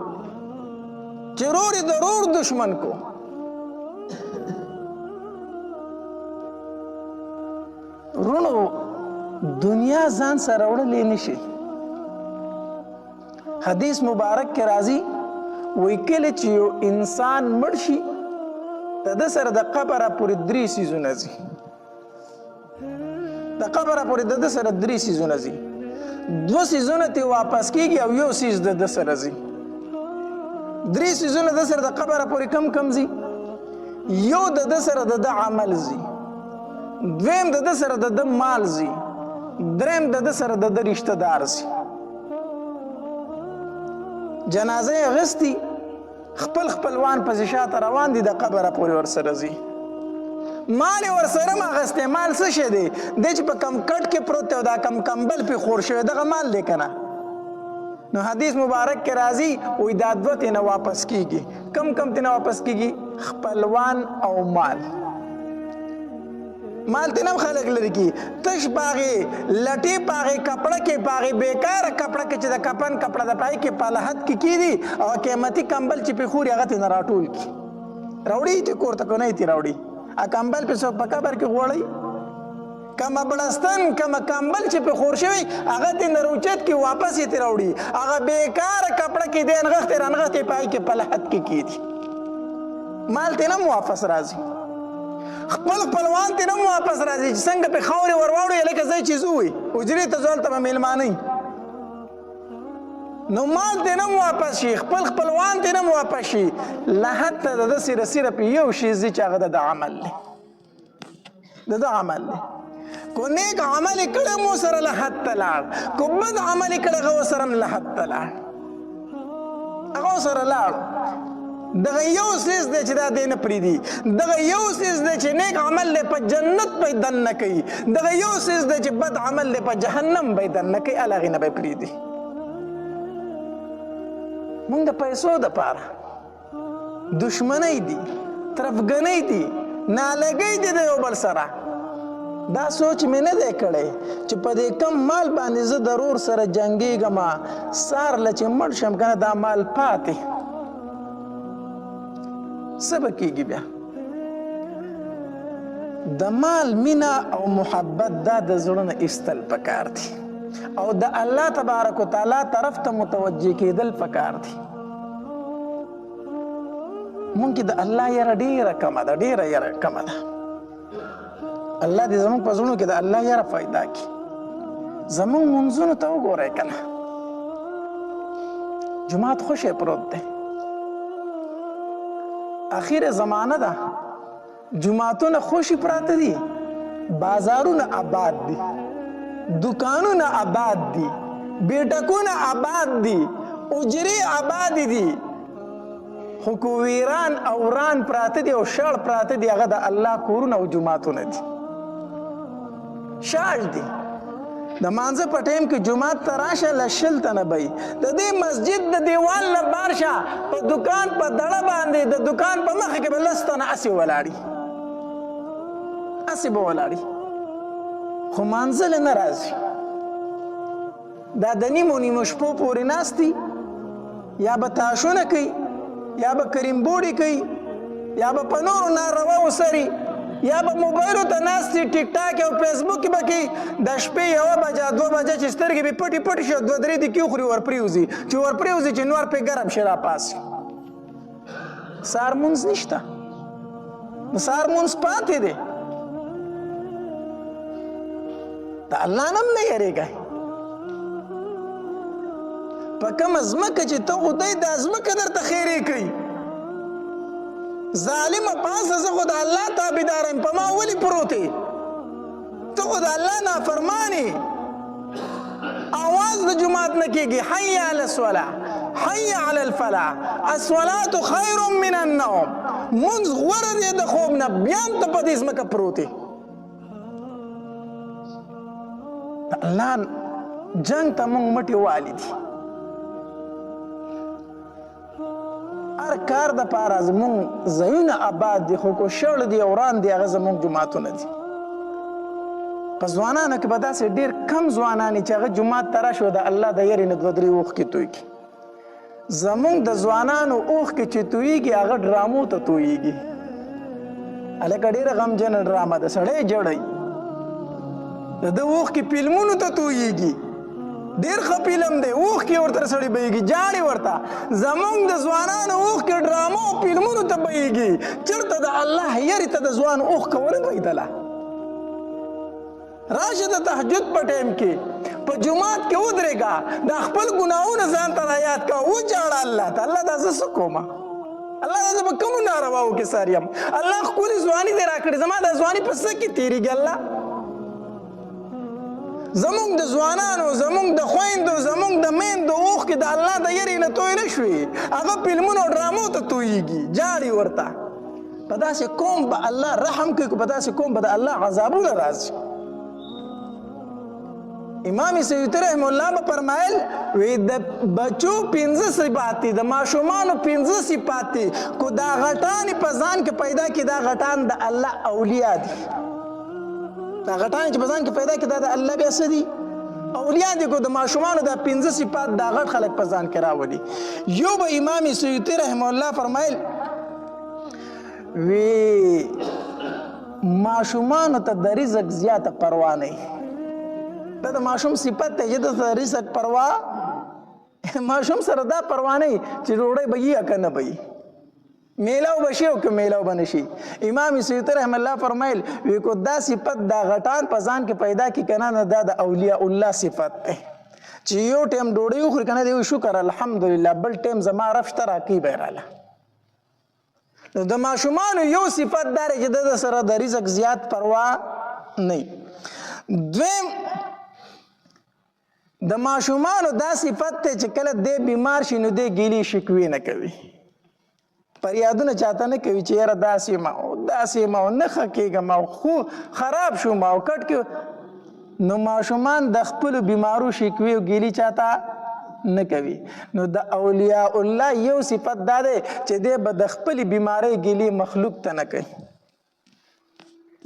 چې رور یې د رور دشمن کو رونو دنیا ځان سره وړلی نشي حدیث مبارک کې راځي وایي کله چې یو انسان مړ شي د ده سره د قبره پورې 3 څیزونه ځي د قبره پورې د ده سره 3 څیزونه ځي 2 څیزونه ترې واپس کېږي او یو څیز د ده سره ځي 3 څیزونه د سره د قبره پورې کم ځي یو د ده سره د ده عمل ځي دویم د ده سره د ده مال ځي دریم د ده سره د ده رشته دار ځي جنازه یې اخیستي خپل خپلوان پسې شاته روان دي د قبره پورې ورسره ځي مال یې ورسره م اخیستی مال څه شی دی دی چې په کم کټ کې پروت دی او دا کم کمبل پې خور شوی دغه مال دی که نه نو حدیث مبارک کې راځي وایي دا 2 ترې نه واپس کېږي کم ترې نه واپس کېږي خپلوان او مال مال ترې نه هم خلک لرې کي تش په هغې لټې په هغې کپړه کې په هغې بېکاره کپړه کې چې د کفن کپړه د پای کې پالحت کې کېدي او قیمتي کمبل چې پې خوري هغه ترې نه راټول کړي راوړي یې کور ته که نه یې ترې راوړي کمبل پې څوک په قبر کې غوړی کمه بړستن کمه کمبل چې پې خور شوی هغه ترې نه روچت کې واپس یې ترې راوړي هغه بېکاره کپړه کې دی نغښتې رانغښتې پای کې پالحت کې کېدي مال ترې نه هم واپس راځي خپل خپلوان ترې نه هم واپس راځي چې څنګه پې خاورې ور واوړې لکه ځای چې زه وي حجرې ته ځو هلته به مېلمانه نو مال ترې نه هم واپس شي خپل خپلوان ترې نه هم واپس شي له حد ته د ده صرف یو شی ځي چې هغه د ده عمل دی د ده عمل دی کو نیک عمل یې کړی مو سره له حد ته لاړ کو بد عمل یې کړی هغه ورسره هم له حد ته لاړ هغه ورسره لاړ دغه یو څیز دی چې دا دی نه پرېږدي دغه یو څیز دی چې نیک عمل دی په جنت به یې دننه کوي دغه یو څیز دی چې بد عمل دی په جهنم به یې دننه کوي هلغې نه به یې پرېږدي مونږ د پیسو دپاره دشمنۍ دي طرفګنۍ دي نالګۍ دي د یو بل سره دا سوچ مې نه دی کړی چې په دې کم مال باندې زه د رور سره جنګېږم سار له چې مړ شم که نه دا مال پاتې څه به کېږي بیا د مال مینه او محبت دا د زړه نه ایستل پکار دي او د الله تبارک وتعالی طرف ته متوجه کېدل پکار دي مونږ کې د الله یره ډېره کمه ده ډېره یره کمه ده الله دې زموږ په زړونو کې د الله یره پیدا کړي زموږ منځونو ته وګورئ که نه جومات خوشی پروت دی اخیر زمانه ده جوماتونه خوشی پراته دي بازارونه آباد دي دکانونه آباد دي بیټکونه آباد دي اجرې آباد دي خو کو ویران او وران پراته دي او شاړ پراته دي هغه د الله کورونه او جوماتونه دي شاړ دي د مانځه په ټایم کې جومات ته راشه له 100 تنه به د دې مسجد د دیوال نه بار شه په دکان په دړه باندې د دکان په مخې کې به 10 تنه اسې ولاړي اسې به ولاړي خو مانځل نه راځي دا د نیمو نیمو شپو پورې ناستي یا به تاشونه کوي یا به کریمبوړي کوي یا به په نورو نارواو سري یا به موبایلو ته ناستي ټیک ټاک او فیسبوک به کوي د شپې 1 بجه 2 بجه چې سترګې به پټې پټې شي 2-3 دقیقې وخوري ورپرېوځي چې ورپرېوځي چې نور پرې ګرم شي راپاسي سهار مونځ نشته د سهار مونځ پاتې دی د الله نه هم نه یېرېږئ په کومه ځمکه چې ته خدای دا ځمکه درته خیرې کوي ظالمه پاسه زه خو د الله تابعدار یم په ما ولې پروت یې ته خو د الله نافرمانې آواز د جماعت نه کېږي حی علی الصلاة حی علی الفلاح الصلاة خیر من النوم مونځ غوره دی د خوب نه بیا هم ته په دې ځمکه پروت یې د الله جنګ ته مونږ مټې والي دي هر کار دپاره زمونږ ځایونه آباد دي خو کوشړ دي او وران دي هغه زمونږ جوماتونه دي په ځوانانو کې به داسې ډېر کم ځوانان چې هغه جومات ته راشي او د الله د یرې نه دوه درې اوښکې توی کړي زمونږ د ځوانانو اوښکې چې تویږي هغه ډرامو ته تویږي هلکه ډېره غمجنه ډرامه ده سړی ژړی د ده اوښکې فلمونو ته تویږي ډېر ښه فلم دی اوښکې ورته سړی بهیږي جاړې ورته زمونږ د ځوانانو اوښکې ډرامو فلمونو ته بهیږي چېرته د الله یرې ته د ځوان اوښکه ونه بهیدله راشه د تهجد په ټایم کې په جومات کې ودرېږه دا خپل ګناهونه ځان ته رایاد کړه وجاړه الله ته الله دا زه څه کومه الله دا زه په کومو نارواو کې سر یم الله ښکلې ځواني دې راکړې زما دا ځواني په څه کې تېرېږي الله زمونږ د ځوانانو زمونږ د خویندو زمونږ د میندو اوښکې د الله د یرې نه توی نه شوې هغه فلمونو او ډرامو ته تویږي جاړي ورته په داسې قوم به الله رحم کوي په داسې قوم به د الله عذابونه راځي امام سیوطي رحم الله به فرمایل وی د بچو 15 صفات دي د ماشومانو 15 صفات دي کو دا غټانې په ځان کې پیدا کړي دا غټان د الله اولیاء دي دا غټانې چې په ځان کې پیدا کړي دا د الله بیا څه دي اولیاء دي کو د ماشومانو دا 15 صفات دا غټ خلک په ځان کې راولي یو به امام سیوطي رحم الله فرمایل وی ماشومانو ته د رزق زیاته پروا نه دا د ماشوم صفت دی چې د رزق پروا ماشوم سره دا پروا نه چې ډوډۍ به یي که نه به یي میلاو به شي او که میلاو به نه شي امام سیوطي رحم الله فرمایل وی کو دا صفت دا غټان په ځان کې پیدا کړي که نه دا د اولیاء الله صفت دی چې یو ټیم ډوډۍ وخوري که نه دی شکر الحمدلله بل ټیم زما رب شته راکوي به یې راله نو د ماشومانو یو صفت دا دی چې د سره د رزق زیات پروا نه دویم د ماشومانو دا صفت دی چې کله دی بیمار شي نو دی ګیلې شکوې نه کوي فریادونه چاته نه کوي چې یاره داسې ما او داسې ما او نه ښه کېږم او خو خراب شوم او کټ کې نو ماشومان د خپلو بیمارو شکوې او ګیلې چاته نه کوي نو د اولیاء الله یو صفت دا دی چې دی به د خپلې بیمارۍ ګیلې مخلوق ته نه کوي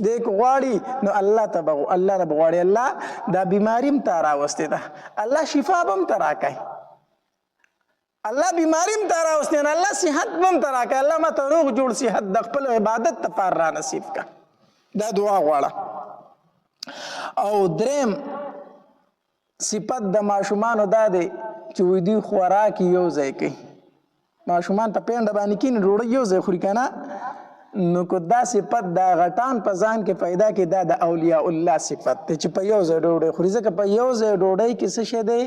دیک غواړي نو الله ته الله نه بغواړي الله دا بیماری هم تا راوستې ده الله شفا به هم ته راکوي الله بیماری هم ته راوستې نه الله صحت به هم ته راکوي الله ما ته روغ جوړ صحت د خپل عبادت دپاره را نصیب کړه دا دعا غواړه او دریم صفت د ماشومانو دا دی چې دوی خوراک یو ځای کوي ماشومان په پینډه باندې کښېني ډوډۍ یو ځای خوري که نه نو کو دا صفت دا غټان په ځان کې پیدا کې دا د اولیاء الله صفت دی چې په یو ځای ډوډۍ خوري ځکه په یو ځای ډوډۍ کې څه شی دی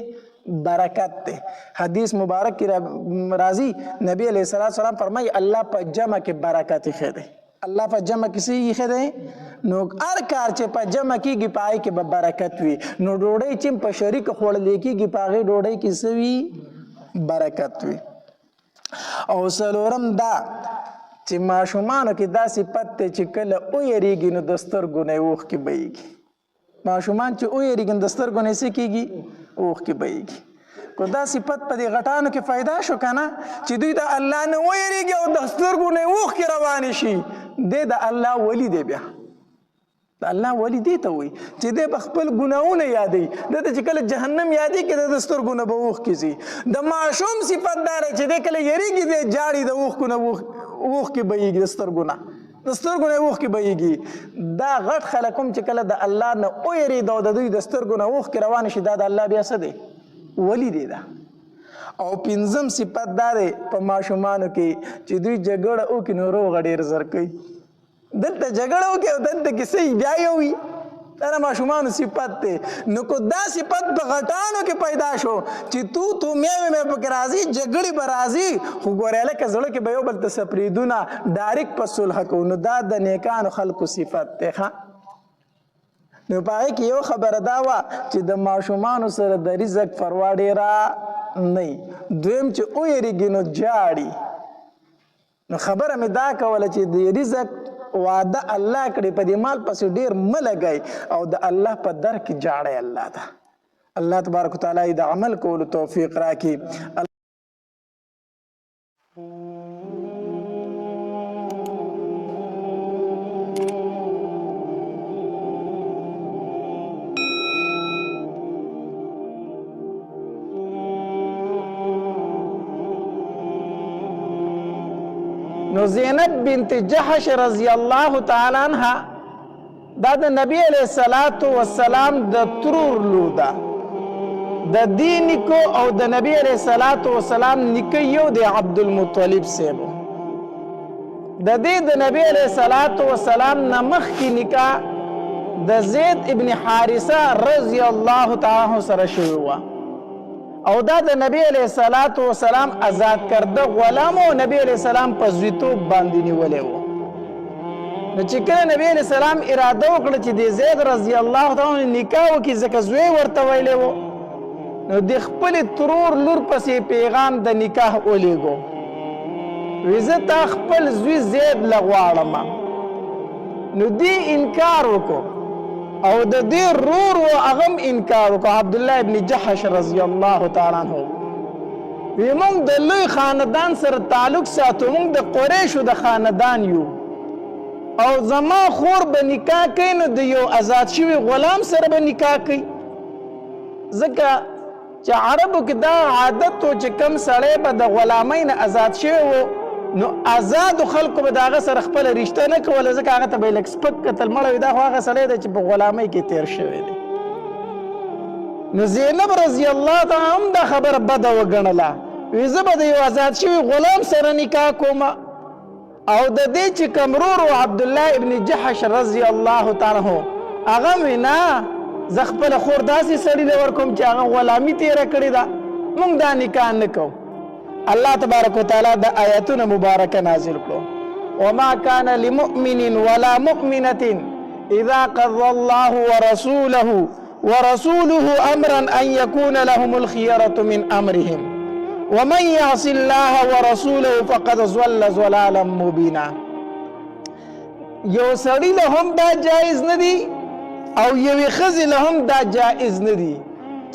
برکت دی حدیث مبارک کې راځي نبی علیه الصلاة والسلام فرمایي الله په جمع کې برکت ایښی دی الله په جمع کې څه ایښی دی نو هر کار چې په جمع کېږي په هغې کې به برکت وي نو ډوډۍ چې په شریک خوړلی کېږي په هغې ډوډۍ کې څه وي برکت وي او څلورم دا چې ماشومانو کې دا صفت دی چې کله ویریږي نو د سترګو نه یې اوښکې بهیږي ماشومان چې ویریږي نو د سترګو نه یې څه کېږي اوښکې بهیږي کو دا صفت په دې غټانو کې پیدا شو که نه چې دوی د الله نه ویریږي او د سترګو نه یې اوښکې روانې شي دی د الله ولی دی بیا د الله ولی دی ته وایي چې دی به خپل ګناهونه یادوي ده ته چې کله جهنم یادېږي که د سترګو نه به اوښکې ځي د ماشوم صفت دا دی چې دی کله یریږي دی جاړي د اوښکو نه اوښکې بهیږي د سترګو نه د سترګو نه اوښکې بهیږي دا غټ خلک هم چې کله د الله نه ویرېده او د دوی د سترګو نه اوښکې روانې شي دا د الله بیا څه دی ولی دی دا او پنځم صفت دا دی په ماشومانو کې چې دوی جګړه وکړي نو روغه ډېر زر کوي دلته جګړه وکړي او دلته کې صحیح بیا یو وي دا د ماشومانو صفت دی. نو کو دا صفت په غټانو کې پیدا شو چې تو مې پکې راځي جګړې به راځي خو ګورې لکه زړه کې به یو بل ته سپریدونه ډایرکټ په صلح کوو. نو دا د نیکانو خلکو صفت دی. نو په هغې کې یو خبره دا وه چې د ماشومانو سره د رزق پروا ډېره نه وي. دویم چې ویرېږي نو جاړي. نو خبره مې دا کوله چې د رزق وعده الله کړي په دې مال پسې ډېر مه لګئ او د الله په در کې جاړئ الله ته. الله تبارک وتعالی د عمل کولو توفیق راکړي. نو زینب بنت جحش رضی الله تعالی عنها دا د نبی علیہ الصلوۃ والسلام د ترور لور ده. د دې نیکو او د نبی علیہ الصلوۃ والسلام نیکه یو د عبدالمطلب صاحب. د دې د نبی علیہ الصلوۃ والسلام نه مخکې نکاح د زید ابن حارثه رضی الله تعالی عنہ سره شوی وه او دا د نبی علیہ الصلوۃ والسلام آزاد کرده غلام او نبی علیہ السلام په زویتوب باندې نیولی و. نو چې کله نبی علیہ السلام اراده وکړه چې د زید رضی الله تعالی عنہ نکاح وکړي ځکه زوی ورته ویلی و نو د خپلې ترور لور پسې پیغام د نکاح ولیږو. وی زه تا خپل زوی زید له غواړم. نو دی انکار وکړو او د دې رور و هغه انکار وکړو عبدالله ابن جحش رضی الله تعالی عنہ. وی موږ د لوی خاندان سره تعلق ساتو، موږ د قریشو د خاندان یو او زما خور به نکاح کوي نو د یو آزاد شوي غلام سره به نکاح کوي. ځکه چې عربو کې دا عادت و چې کم سړی به د غلامۍ نه آزاد شوی و نو آزادو خلکو به د هغه سره خپله رشته نه کوله ځکه هغه ته به یې لږ سپک کتل مړی وي دا خو هغه سړی دی چې په غلامۍ کې تیر شوی دی. نو زینب رضی الله تعالی هم دا خبره بده وګڼله. وی زه به د یو آزاد شوي غلام سره نکاح کوم او د دې چې کوم ورور و عبدالله ابن جحش رضی الله تعالی عنہ هغه وی نه زه خپله خور داسې سړي له ورکوم چې هغه غلامي تېره کړې ده موږ دا نکاح نه کوو. الله تبارک وتعالی د آیاتونه مبارکه نازل کړو وما كان لمؤمن ولا مؤمنة اذا قضى الله ورسوله امرا ان يكون لهم الخيرة من امرهم ومن يعص الله ورسوله فقد ضل ضلالا مبينا. یو سړي له هم دا جایز نه دي او یوې ښځې له هم دا جایز نه دي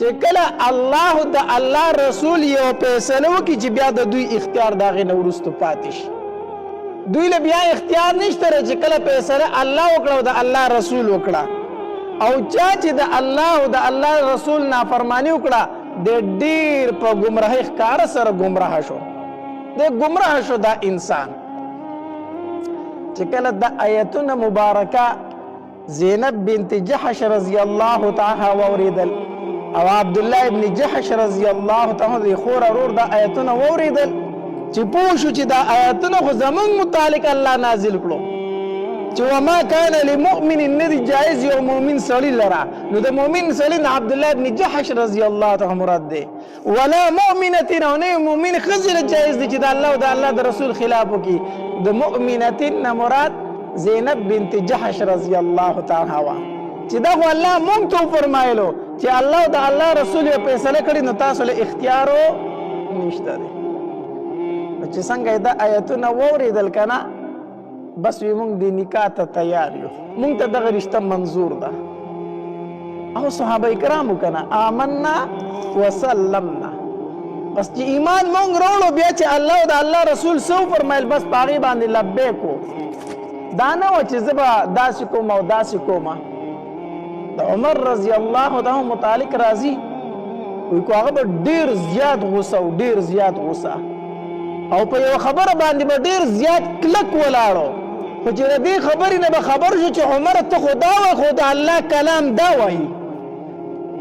چې کله الله د الله رسول یو فیصله وکړي چې بیا د دوی اختیار د هغې نه وروسته پاتې شي. دوی له بیا اختیار نشته چې کله فیصله الله وکړه او د الله رسول وکړه او چا چې د الله او د الله رسول نافرمانی وکړه د ډېر په ګمراهۍ ښکاره سره ګمراه شو. د ګمراه شو دا انسان. چې کله د آیتونه مبارکه زینب بنت جحش رضی الله تعالی واوریدل او عبدالله ابن جحش رضی الله تعالی خور ورور دا آیتونه واوریدل چې پوه شو چې دا آیتونه خو زمونږ متعلق الله نازل کړو چې وما كان لمؤمن ندی جایز یو مؤمن سړي لره نو د مؤمن سړي نه عبدالله ابن جحش رضی الله تعالی مراد دی ولا مؤمنة او نه مؤمن ښځې جایز دی چې د الله او د الله د رسول خلاف وکړي. د مؤمنة نه مراد زینب بنت جحش رضی الله تعالی عنها چې دا خو الله مونږ ته وفرمایلو چې الله او د الله رسول یې فیصله کړي نو تاسو له اختیار نشته دی. چې څنګه دا آیتونه واورېدل که نه بس وي مونږ د نکاح ته تیار یو مونږ ته دغه رشته منظور ده. او صحابه کرامو که نه آمنا وسلمنا بس چې ایمان مونږ راوړو بیا چې الله او د الله رسول څه وفرمایل بس په هغې باندې لبیک و. دا نه وه چې زه به داسې کوم او داسې کوم. د عمر رضی الله تعالی متعلق راځي وایي کو هغه به ډېر زیات غوسه او ډېر زیات غوسه او په یو خبره باندې به ډېر زیات کلک ولاړو خو چې د دې خبرې نه به خبر شو چې عمر ته خو دا وایي خو د الله کلام دا وایي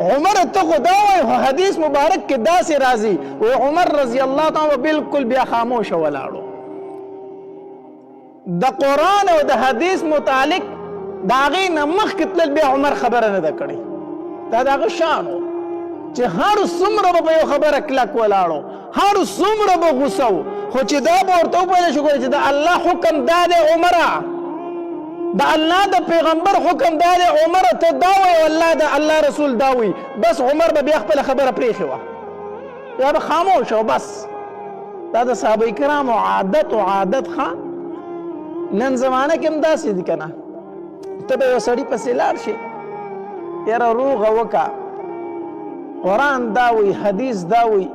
عمر ته خو دا وایي خو حدیث مبارک کې داسې راځي و عمر رضی الله تعالی بالکل بیا خاموشه ولاړو. د قرآن او د حدیث متعلق د هغې نه مخکې تلل بیا عمر خبره نه ده کړې. دا د هغه شان و چې هر څومره به په یو خبره کلک ولاړو، هر څومره به غوسه و، خو چې دا به ورته وپوهېده شو چې د الله حکم دا دی عمره، د الله د پیغمبر حکم دا دی عمره، ته دا وایې او الله رسول دا وایي، بس عمر به بیا خپله خبره پرېښې وه، بیا به خاموش او بس. دا د صحابه کرامو عادت ښه. نن زمانه کې هم داسې دي که نه، ته به یو سړي پسې لاړ شي، یاره روغه وکړه، قرآن دا وایي، حدیث دا وایي،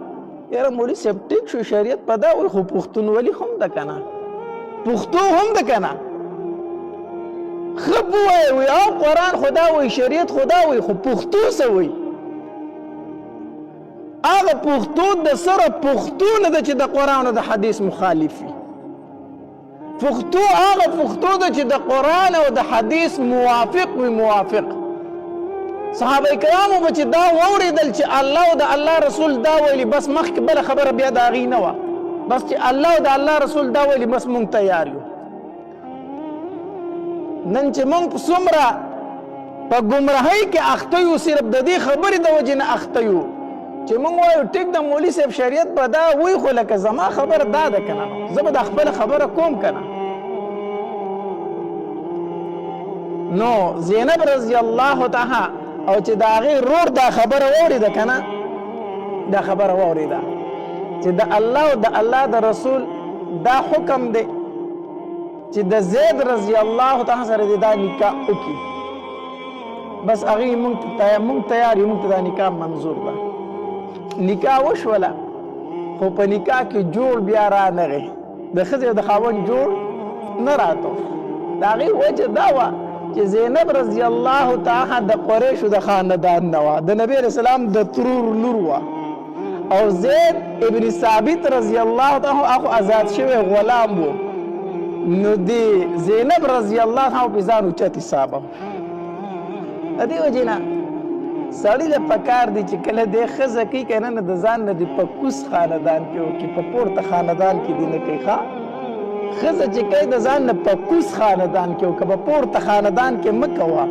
یاره مولي صاحب ټیک شو شریعت په دا وایي، خو پښتونولي هم ده که نه، پښتو هم ده که نه، ښه ووایه وایي او قرآن خو دا وایي، شریعت خو دا وایي، خو پښتو څه وایي؟ هغه پښتو د سره پښتو نه ده چې د قرآن او د حدیث مخالف وي، پښتو هغه پښتو ده چې د قرآن او د حدیث موافق وي. موافق صحابه کرامو به چې دا واورېدل چې الله او د الله رسول دا ویلي، بس مخکې بله خبره بیا د هغې نه وه، بس چې الله او د الله رسول دا ویلي بس مونږ تیار یو. نن چې مونږ څومره په ګمراهۍ کې اخته یو، صرف د دې خبرې د وجې نه اخته یو چې مونږ وایو ټیک د مولي صاحب شریعت به دا وایي، خو لکه زما خبره دا ده که نه، زه به دا خپله خبره کوم که نه. نو زینب رضی الله تعالی او چې د هغې رور دا خبره واورېده که نه، دا خبره واورېده چې د الله او د الله د رسول دا حکم دی چې د زید رضی الله تعالی سره د دا نکاح وکړي، بس هغې مونږ تیار یو، مونږ ته دا نکاح منظور ده. نکاح وشوله، خو په نکاح کې جوړ بیا رانغی، د ښځې او د خاوند جوړ نه راته. د هغې وجه دا وه چې زینب رضی الله تعالی د قریشو د خاندان نه وه، د نبی علیه السلام د ترور لور وه، او زید ابن ثابت رضی الله تعالی هغه آزاد شوی غلام و. نو د زینب رضی الله تعالی په ځان اوچت حسابه. د دې وجې نه سړي له پکار دی چې کله دې ښځه کوي که نه، د ځان نه دې په کوس خاندان کې وکړي، په پورته خاندان کې دې نه کوي. ښه ښځه چې کوي د ځان نه په کوس خاندان کې وکړه، په پورته خاندان کې مه کوه،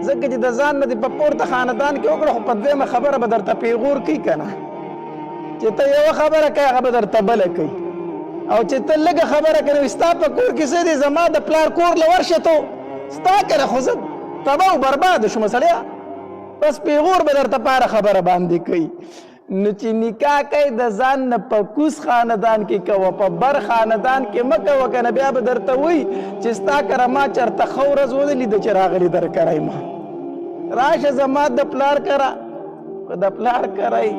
ځکه چې د ځان نه دې په پورته خاندان کې وکړه، خو په دویمه خبره به درته پیغور کوي که نه، چې ته یوه خبره کوي هغه به درته بله کوي، او چې ته لږه خبره کوي ستا په کور کې څه دی، زما د پلار کور له ورشه تو ستا که نه، خو زه تباه او برباده شوم سړیه، بس پیغور به درته پاره خبره باندې کوي. نو چې نکاح کوي د ځان نه په کوس خاندان کې کوه، په بر خاندان کې مه کوه، که نه بیا به درته وایي چې ستا کره ما چېرته ښه ورځ ولیده چې راغلي در کری ما، راشه زما د پلار کره، که د پلار کری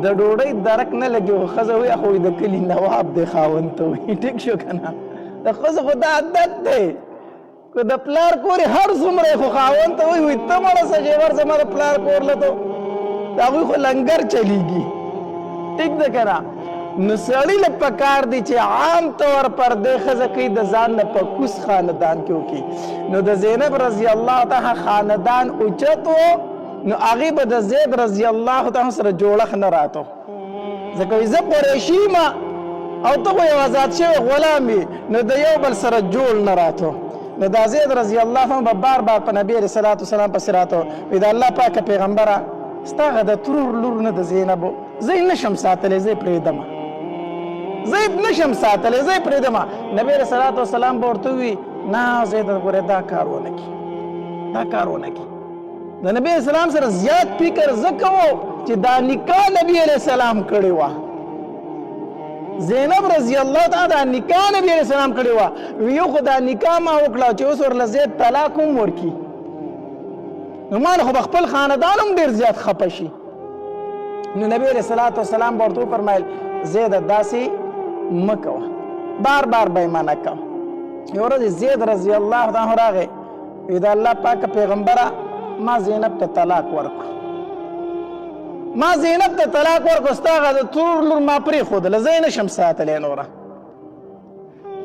د ډوډۍ درک نه لګي، خو ښځه وایي خو د کلي نواب دی خاوند ته وایي، ټیک شو که نه، د ښځو خو دا عادت دی، که د پلار کور یې هر څومره خو خاوند ته وایي ته مړه شه چې ورځه د پلار کور له تو د هغوی خو لنګر چلیږي، ټیک ده که نه. نو سړي له پکار دی چې عام طور پر دې ښځه کوي د ځان نه په کوس خاندان کې وکړي. نو د زینب رضی الله تعالی خاندان اوچت و، نو هغې به د زید رضی الله تعالی سره جوړښت نه راته، ځکه وایي زه قریشي یم او ته خو یو آزاد شوی غلام یې، نو د یو بل سره جوړ نه راته. نو دا زید رضی الله عنه به بار بار په نبی علیه الصلاة والسلام پسې راته وایي د الله پاکه پیغمبره ستا هغه د ترور لور نه د زینبو زه یې نشم ساتلی، زه یې پرېږدمه، زه یې نشم ساتلی، زه یې پرېږدمه. نبی علیه الصلاة والسلام به ورته ووایي نه زید ګورې دا کار ونه کړي، دا کار ونه کړي. د نبی علیه السلام سره زیات فکر ځکه و چې دا نکاح نبی علیه السلام کړې وه، زینب رضی الله تعالی دا نکاح نبی علیہ السلام کړی وه، یو خو دا نکاح ما وکړه چې اوس ورله زید طلاق هم ورکړي، نو ما خو به خپل خاندان هم ډېر زیات خفه شي. نو نبی علیہ الصلاة والسلام به ورته وفرمیل زیده داسې مه کوه، بار بار به یې منع کوه. یو ورځ زید رضی الله تعالی راغی، وایي د الله پاکه پیغمبره ما زینب ته طلاق ورکړو، ما زینب ته طلاق ورکړو، ستا هغه د ترور لور ما پرېښودله، زه یې نشم ساتلی نوره.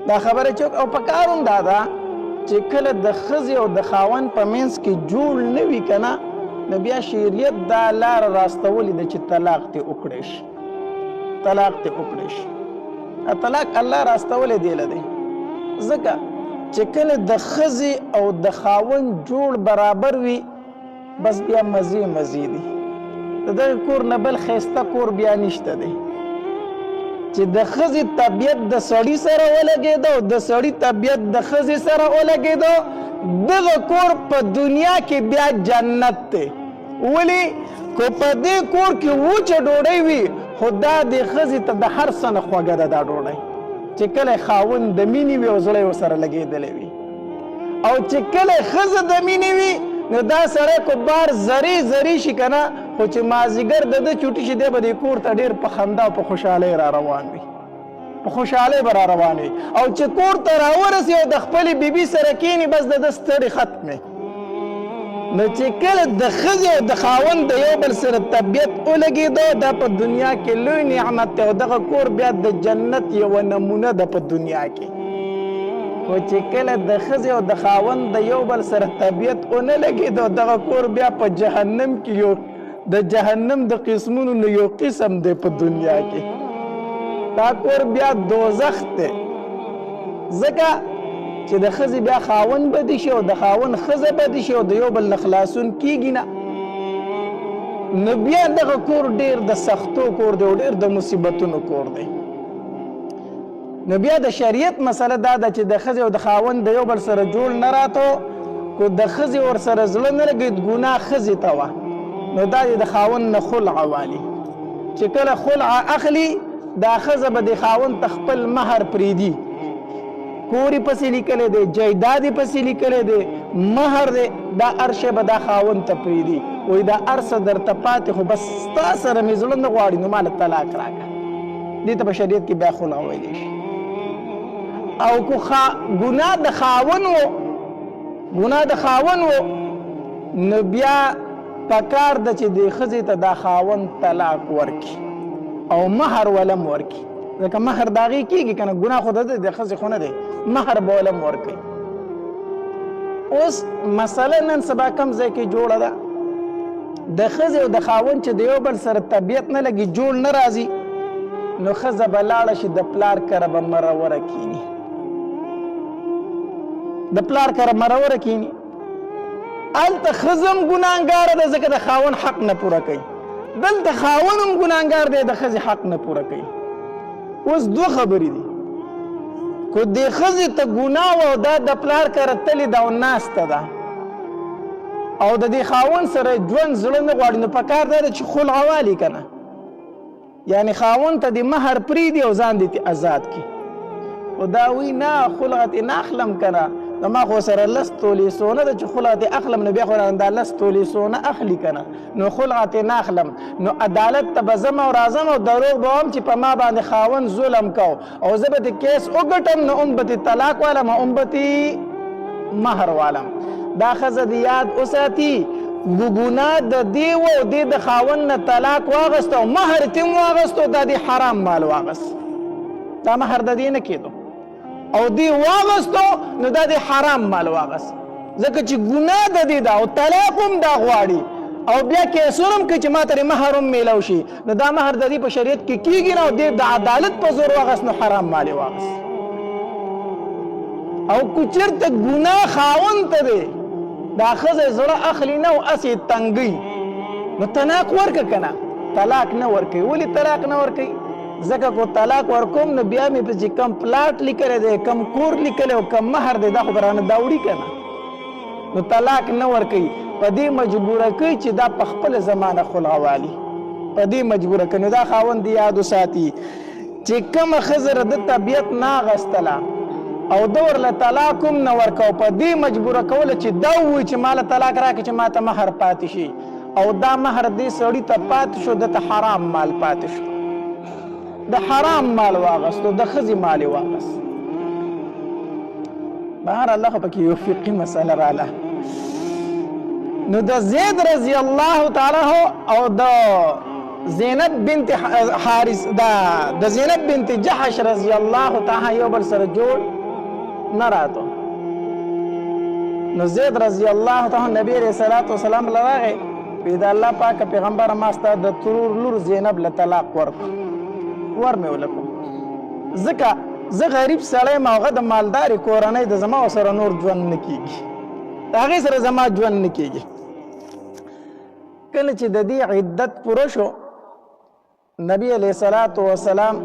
دا خبره چې او په کار هم دا ده چې کله د ښځې او د خاوند په منځ کې جوړ نه وي که نه، نو بیا شریعت دا لاره راستولې ده چې طلاق دې وکړی شي، طلاق دې وکړی شي. طلاق الله راستولی دی له دی، ځکه چې کله د ښځې او د خاوند جوړ برابر وي بس بیا مزې مزې دي. د دغه کور نه بل ښایسته کور بیا نشته دی. چې د ښځې طبیعت د سړي سره ولګېده او د سړي طبیعت د ښځې سره ولګېده دغه کور په دنیا کې بیا جنت دی. ولې که په دې کور کې وچه ډوډۍ وي خو دا د ښځې ته د هر څه نه خوږه ده دا ډوډۍ چې کله خاوند د مینې وي او زړه یې ورسره لګېدلی وي. او چې کله ښځه د مینې وي نو دا سړی کو بار زری زری شي که نه خو چې مازدیګر د ده چوټي شي دی به دې کور ته ډېر په خندا او په خوشحالۍ را روان وي. په خوشحالۍ به را روان وي. او چې کور ته راورسي او د خپلې بیبي سره کښېني بس د ده ستړې ختمې. نو چې کله د ښځې او د خاوند د یو بل سره طبیعت ولګېدو دا په دنیا کې لوی نعمت دی او دغه کور بیا د جنت یوه نمونه ده په دنیا کې. خو چې کله د ښځې او د خاوند د یو بل سره طبیعت ونه لګېدو دغه کور بیا په جهنم کې یو د جهنم د قسمونو نه یو قسم دی په دنیا کې. دا کور بیا دوزخ دی ځکه چې د ښځې بیا خاوند بدي شي او د خاوند ښځه بدي شي او د یو بل نه خلاصون کېږي نه نو بیا دغه کور ډېر د سختو کور دی او ډېر د مصیبتونو کور دی. نو بیا د شریعت مسله دا ده چې د ښځې او د خاوند د یو بل سره جوړ نه راتو کو د ښځې ورسره زړه نه لګېد ګناه ښځې ته وه نو دا د خاوند نه خلع والي. چې کله خلع اخلي دا ښځه به د خاوند ته خپل مهر پرېږدي. کور یې پسې لیکلی دی جایداد یې پسې لیکلی دی مهر دی دا هر شی به دا خاوند ته پرېږدي. وایي دا هر څه درته پاتې خو بس ستا سره مې زړه نه غواړي نو ماله طلاق راکړه. دې ته په شریعت کې بیا خلع ویلی شي. او که ګناه د خاوند و نو بیا پکار ده چې د ښځې ته دا خاوند طلاق ورکړي او مهر ولم ورکړي ځکه مهر د هغې کېږي که نه ګناه خو د ښځې خو نه دی مهر به ولم ورکړي. اوس مسله نن سبا کم ځای کې جوړه ده د ښځې او د خاوند چې د یو بل سره طبیعت نه لګي جوړ نه راځي نو ښځه به لاړه شي د پلار کره به مروره کښېني. د پلار کره مروره کښېني هلته ښځه هم ګناهګاره ده ځکه د خاوند حق نه پوره کوي. دلته خاوند هم ګناهګار دی د ښځې حق نه پوره کوي. اوس دوه خبرې دي که د ښځې ته ګناه وه او دا د پلار کره تلې ده او ناسته ده او د دې خاوند سره ژوند زړه نه غواړي نو پکار دا ده چې خلع والي که نه یعنې خاوند ته د مهر پرېږدي او ځان دې آزاد کړي. خو دا وایي نه خلع ترې نه اخلم که نه زما خو سره 10 تولې سونه ده چې خلع ترې اخلم نو بیا خو رانه دا 10 تولې سونه اخلي که نه نو خلع ترې نه اخلم نو عدالت ته به ځم او راځم او دروغ به وم چې په ما باندې خاوند ظلم کو او زه به دې کیس وګټم نو هم به دې طلاق والم او هم به دې مهر والم. دا ښځه دې یاد وساتي ګناه د دې و او دې د خاوند نه طلاق واغست او مهر تې هم واغست او دا دې حرام مال واغست دا مهر د دې نه کېدو او دې واغستو نو دا دې حرام مال واغست ځکه چې ګناه د دې ده او طلاق هم دا غواړي او بیا کیسونه هم کوي چې ما ته مهر هم میلاو شي نو دا مهر د دې په شریعت کې کېږي نه او دې د عدالت په زور واغست نو حرام مال یې واغست. او که چېرته ګناه خاوند ته دی دا ښځه زړه اخلي نه او هسې تنګوي نو طلاق ورکړه که نه طلاق نه ورکوي. ولې طلاق نه ورکوي ځکه کو طلاق ورکوم نو بیا مې پسې کم پلاټ لیکلی دی کم کور لیکلی او کم مهر دی دا خو به رانه دا وړي که نه نو طلاق نه ورکوي. په دې مجبوره کوي چې دا په خپله زمانه خلع والي په دې مجبوره کوي. نو دا خاوند دې یاد وساتي چې کومه ښځه د طبیعت نه اغوستله او ده ورله طلاق هم نه ورکوه په دې مجبوره کوله چې دا ووایي چې ما له طلاق راکړه چې ما ته مهر پاتې شي او دا مهر دې سړي ته پاتې شو ده ته حرام مال پاتې شو د حرام مال واغستو د ښځې مال یې واغست. بهر الله خو پکې یو فقهي مسله راله نو د زید رضی الله تعالی او د زینب بنت حارث د زینب بنت جحش رضی الله تعالی یو بل سره جوړ نه راتو نو زید رضی الله تعالی نبی علیہ الصلوۃ والسلام لراغه پیدا الله پاک پیغمبر ما ستا د ترور لور زینب له طلاق ورکړ ورمه ولکم ځکه زه غریب سړی یم، هغه د مالدارې کورنۍ د زما سره نور ژوند نه کېږي، د هغې سره زما ژوند نه کېږي. کله چې د دې عدت پوره شو، نبی علیه الصلاة وسلام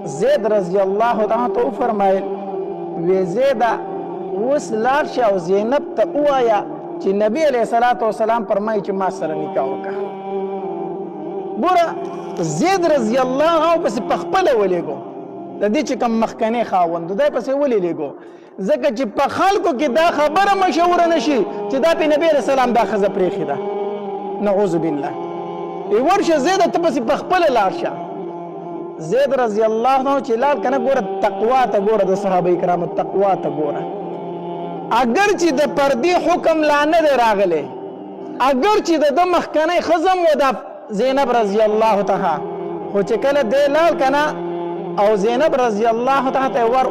زید رضی الله تعالی ته وفرمایل وی زیده اوس لاړ شه او زینب ته ووایه چې نبی علیه الصلاة وسلام فرمایي چې ما سره نکاح وکړه. ګوره زید رضی الله عنه پسې پخپله ولېږو، د دې چې کوم مخکنی خاوند دی پسې ولې لېږو؟ ځکه چې په خلکو کې دا خبره مشهوره نه شي چې دا پې نبي علیه السلام دا ښځه پرېښې ده. نعوذ بالله. ورشه زیده ته پسې پخپله لاړ شه. زید رضی الله عنه چې لاړ که نه، ګوره تقوا ته ګوره، د صحابه کرامو تقوا ته ګوره. اگر چې د پردې حکم لا نه دی راغلی، اگر چې د ده مخکنی ښځه هم و دا زینب رضی الله تعالی، خو چې کله دی لاړ که نه او زینب رضی الله تعالی ته ور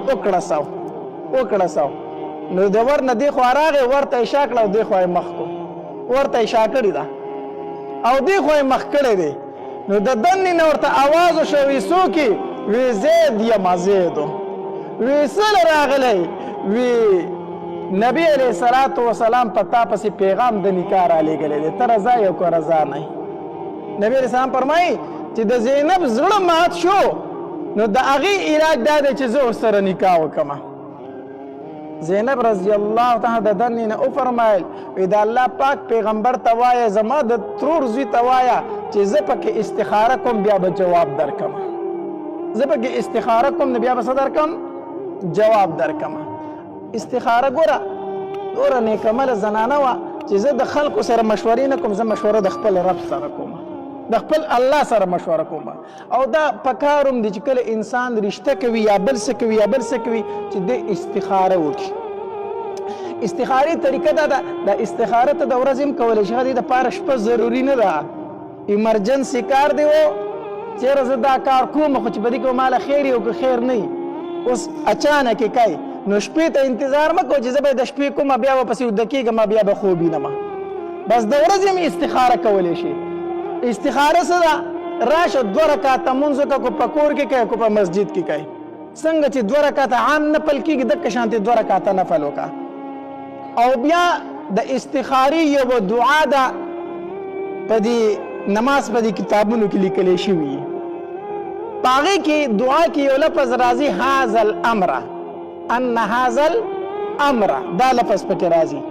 وکړسو، نو د ور نه دی خوا راغی، ورته یې شا کړه او دی خوا یې مخ کړو، ورته یې شا کړې ده او دی خوا یې مخ کړی دی. نو د دنې نه ورته آواز وشو، وی څوک یې؟ وی زید یمه زیدو. وی څله راغلی؟ وی نبی علیه الصلاة وسلام په تا پسې پیغام د نکاح رالیږلی دی، ته رضا یې او که رضا نه یې. نبی علیه السلام فرمایي چې د زینب زړه مات شو، نو د هغې علاج دا دی چې زه ورسره نکاح وکړم. زینب رضی الله تعالی د دنې نه وفرمایل وی د الله پاک پیغمبر ته وایه زما د ترور زوی ته وایه چې زه پکې استخاره کوم، بیا به جواب درکم. زه پکې استخاره کوم نو بیا به څه درکم؟ جواب درکم. استخاره ګوره دوره نیکعمله زنانه وه چې زه د خلکو سره مشورې نه کوم، زه مشوره د خپل رب سره کوم، د خپل الله سره مشوره کوم. او دا پکار هم دی چې کله انسان رشته کوي یا بل څه کوي یا بل څه کوي چې د استخاره وکړي. استخارې طریقه دا ده، د استخاره ته د ورځې هم کولی شي، هغه د پاره شپه ضروري نه ده، ایمرجنسي کار دی و چېرې زه دا کار کوم خو چې په دې کې ماله خیر یو که خیر نه وي، اوس اچانک یې کوي، نو شپې ته انتظار مه کوه چې زه به د شپې کوم بیا به پسې ویده کېږم بیا به خوب وینم. بس د ورځې هم استخاره کولی شي. استخاره څه ده؟ راشه 2 رکعته مونځ وکړه، کو په کور کې کوي کو په مسجد کې کوي. څنګه چې 2 رکعته عام نفل کېږي دقه شانتې 2 رکعته نفل وکړه. او بیا د استخارې یوه دعا ده په دې نماز په دې کتابونو کې لیکلی شوي، په هغې کې دعا کې یو لفظ راځي هذا الامر، ان هذا الامر، دا لفظ پکې راځي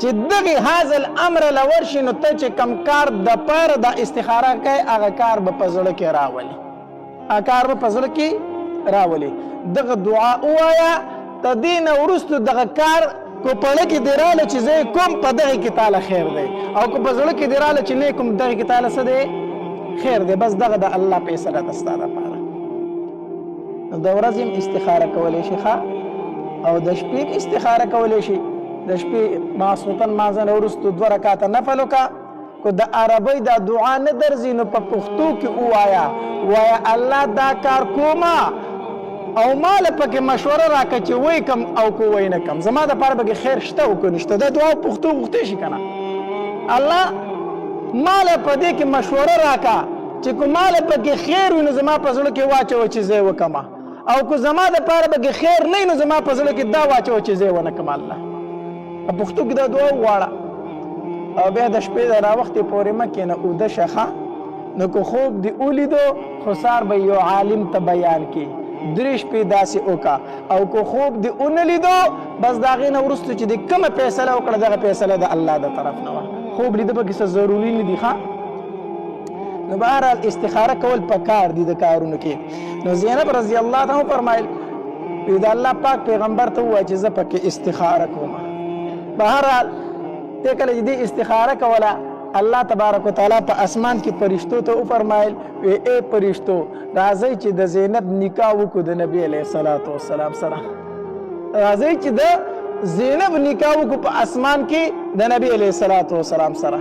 چې دغې هذا الامر له ورشي نو ته چې کم کار د پاره د استخاره کوي هغه کار به په زړه کې راولي، هغه کار به په زړه کې راولي. دغه دعا ووایه، د دې نه وروستو دغه کار کو پړه کې دې راله چې زه کوم په دغې کې تاله خیر دی، او که په زړه کې دې راله چې نه کوم دغې کې تاله څه دی؟ خیر دی. بس دغه د الله فیصله ده ستا دپاره. نو د ورځې هم استخاره کولی شي ښه، او د شپې استخاره کولی شي. د شپې ماسخوتن مازن وروستو 2 رکعته نفل وکړه. کو د عربۍ دا دعا نه درځي نو په پښتو کې ووایه، وایه الله دا کار کومه او مال پکې مشوره راکړه چې وی کم او کو وی نه کم، زما دپاره پکې خیر شته او که نشته. دا دعا پښتو غوښتی شي که نه، الله مال په دې کې مشوره راکړه چې کو مال پکې خیر وي نو زما په زړه کې واچوه چې زه یې وکړمه، او که زما دپاره پکې خیر نه وي نو زما په زړه کې دا واچوه چې زه یې ونه کړم. الله په پښتو کې دا دعا وغواړه. او بیا د شپې د راوختې پورې مه کښېنه، اوده شه ښه. نو که خوب دې ولیدو خو سار به یو عالم ته بیان کړي، 3 شپې داسې وکړه. او که خوب دې ونه لیدو بس د هغې نه وروستو چې دې کومه فیصله وکړه دغه فیصله د الله د طرف نه وه. خوب لیده پکې څه ضروري نه دي ښه. نو بهرحال استخاره کول پکار دي د کارونو کې. نو زینب رضی الله عنها فرمایل د الله پاک پیغمبر ته ووایه چې زه پکې استخاره کوم. بهرحال ته کله چې دې استخاره کوله، الله تبارک وتعالی په اسمان کې فرشتو ته وفرمایل وی ای فرشتو راځئ چې د زینب نکاح وکړو د نبي علیه الصلاة وسلام سره، راځئ چې د زینب نکاح وکړو په اسمان کې د نبي علیه الصلاة وسلام سره.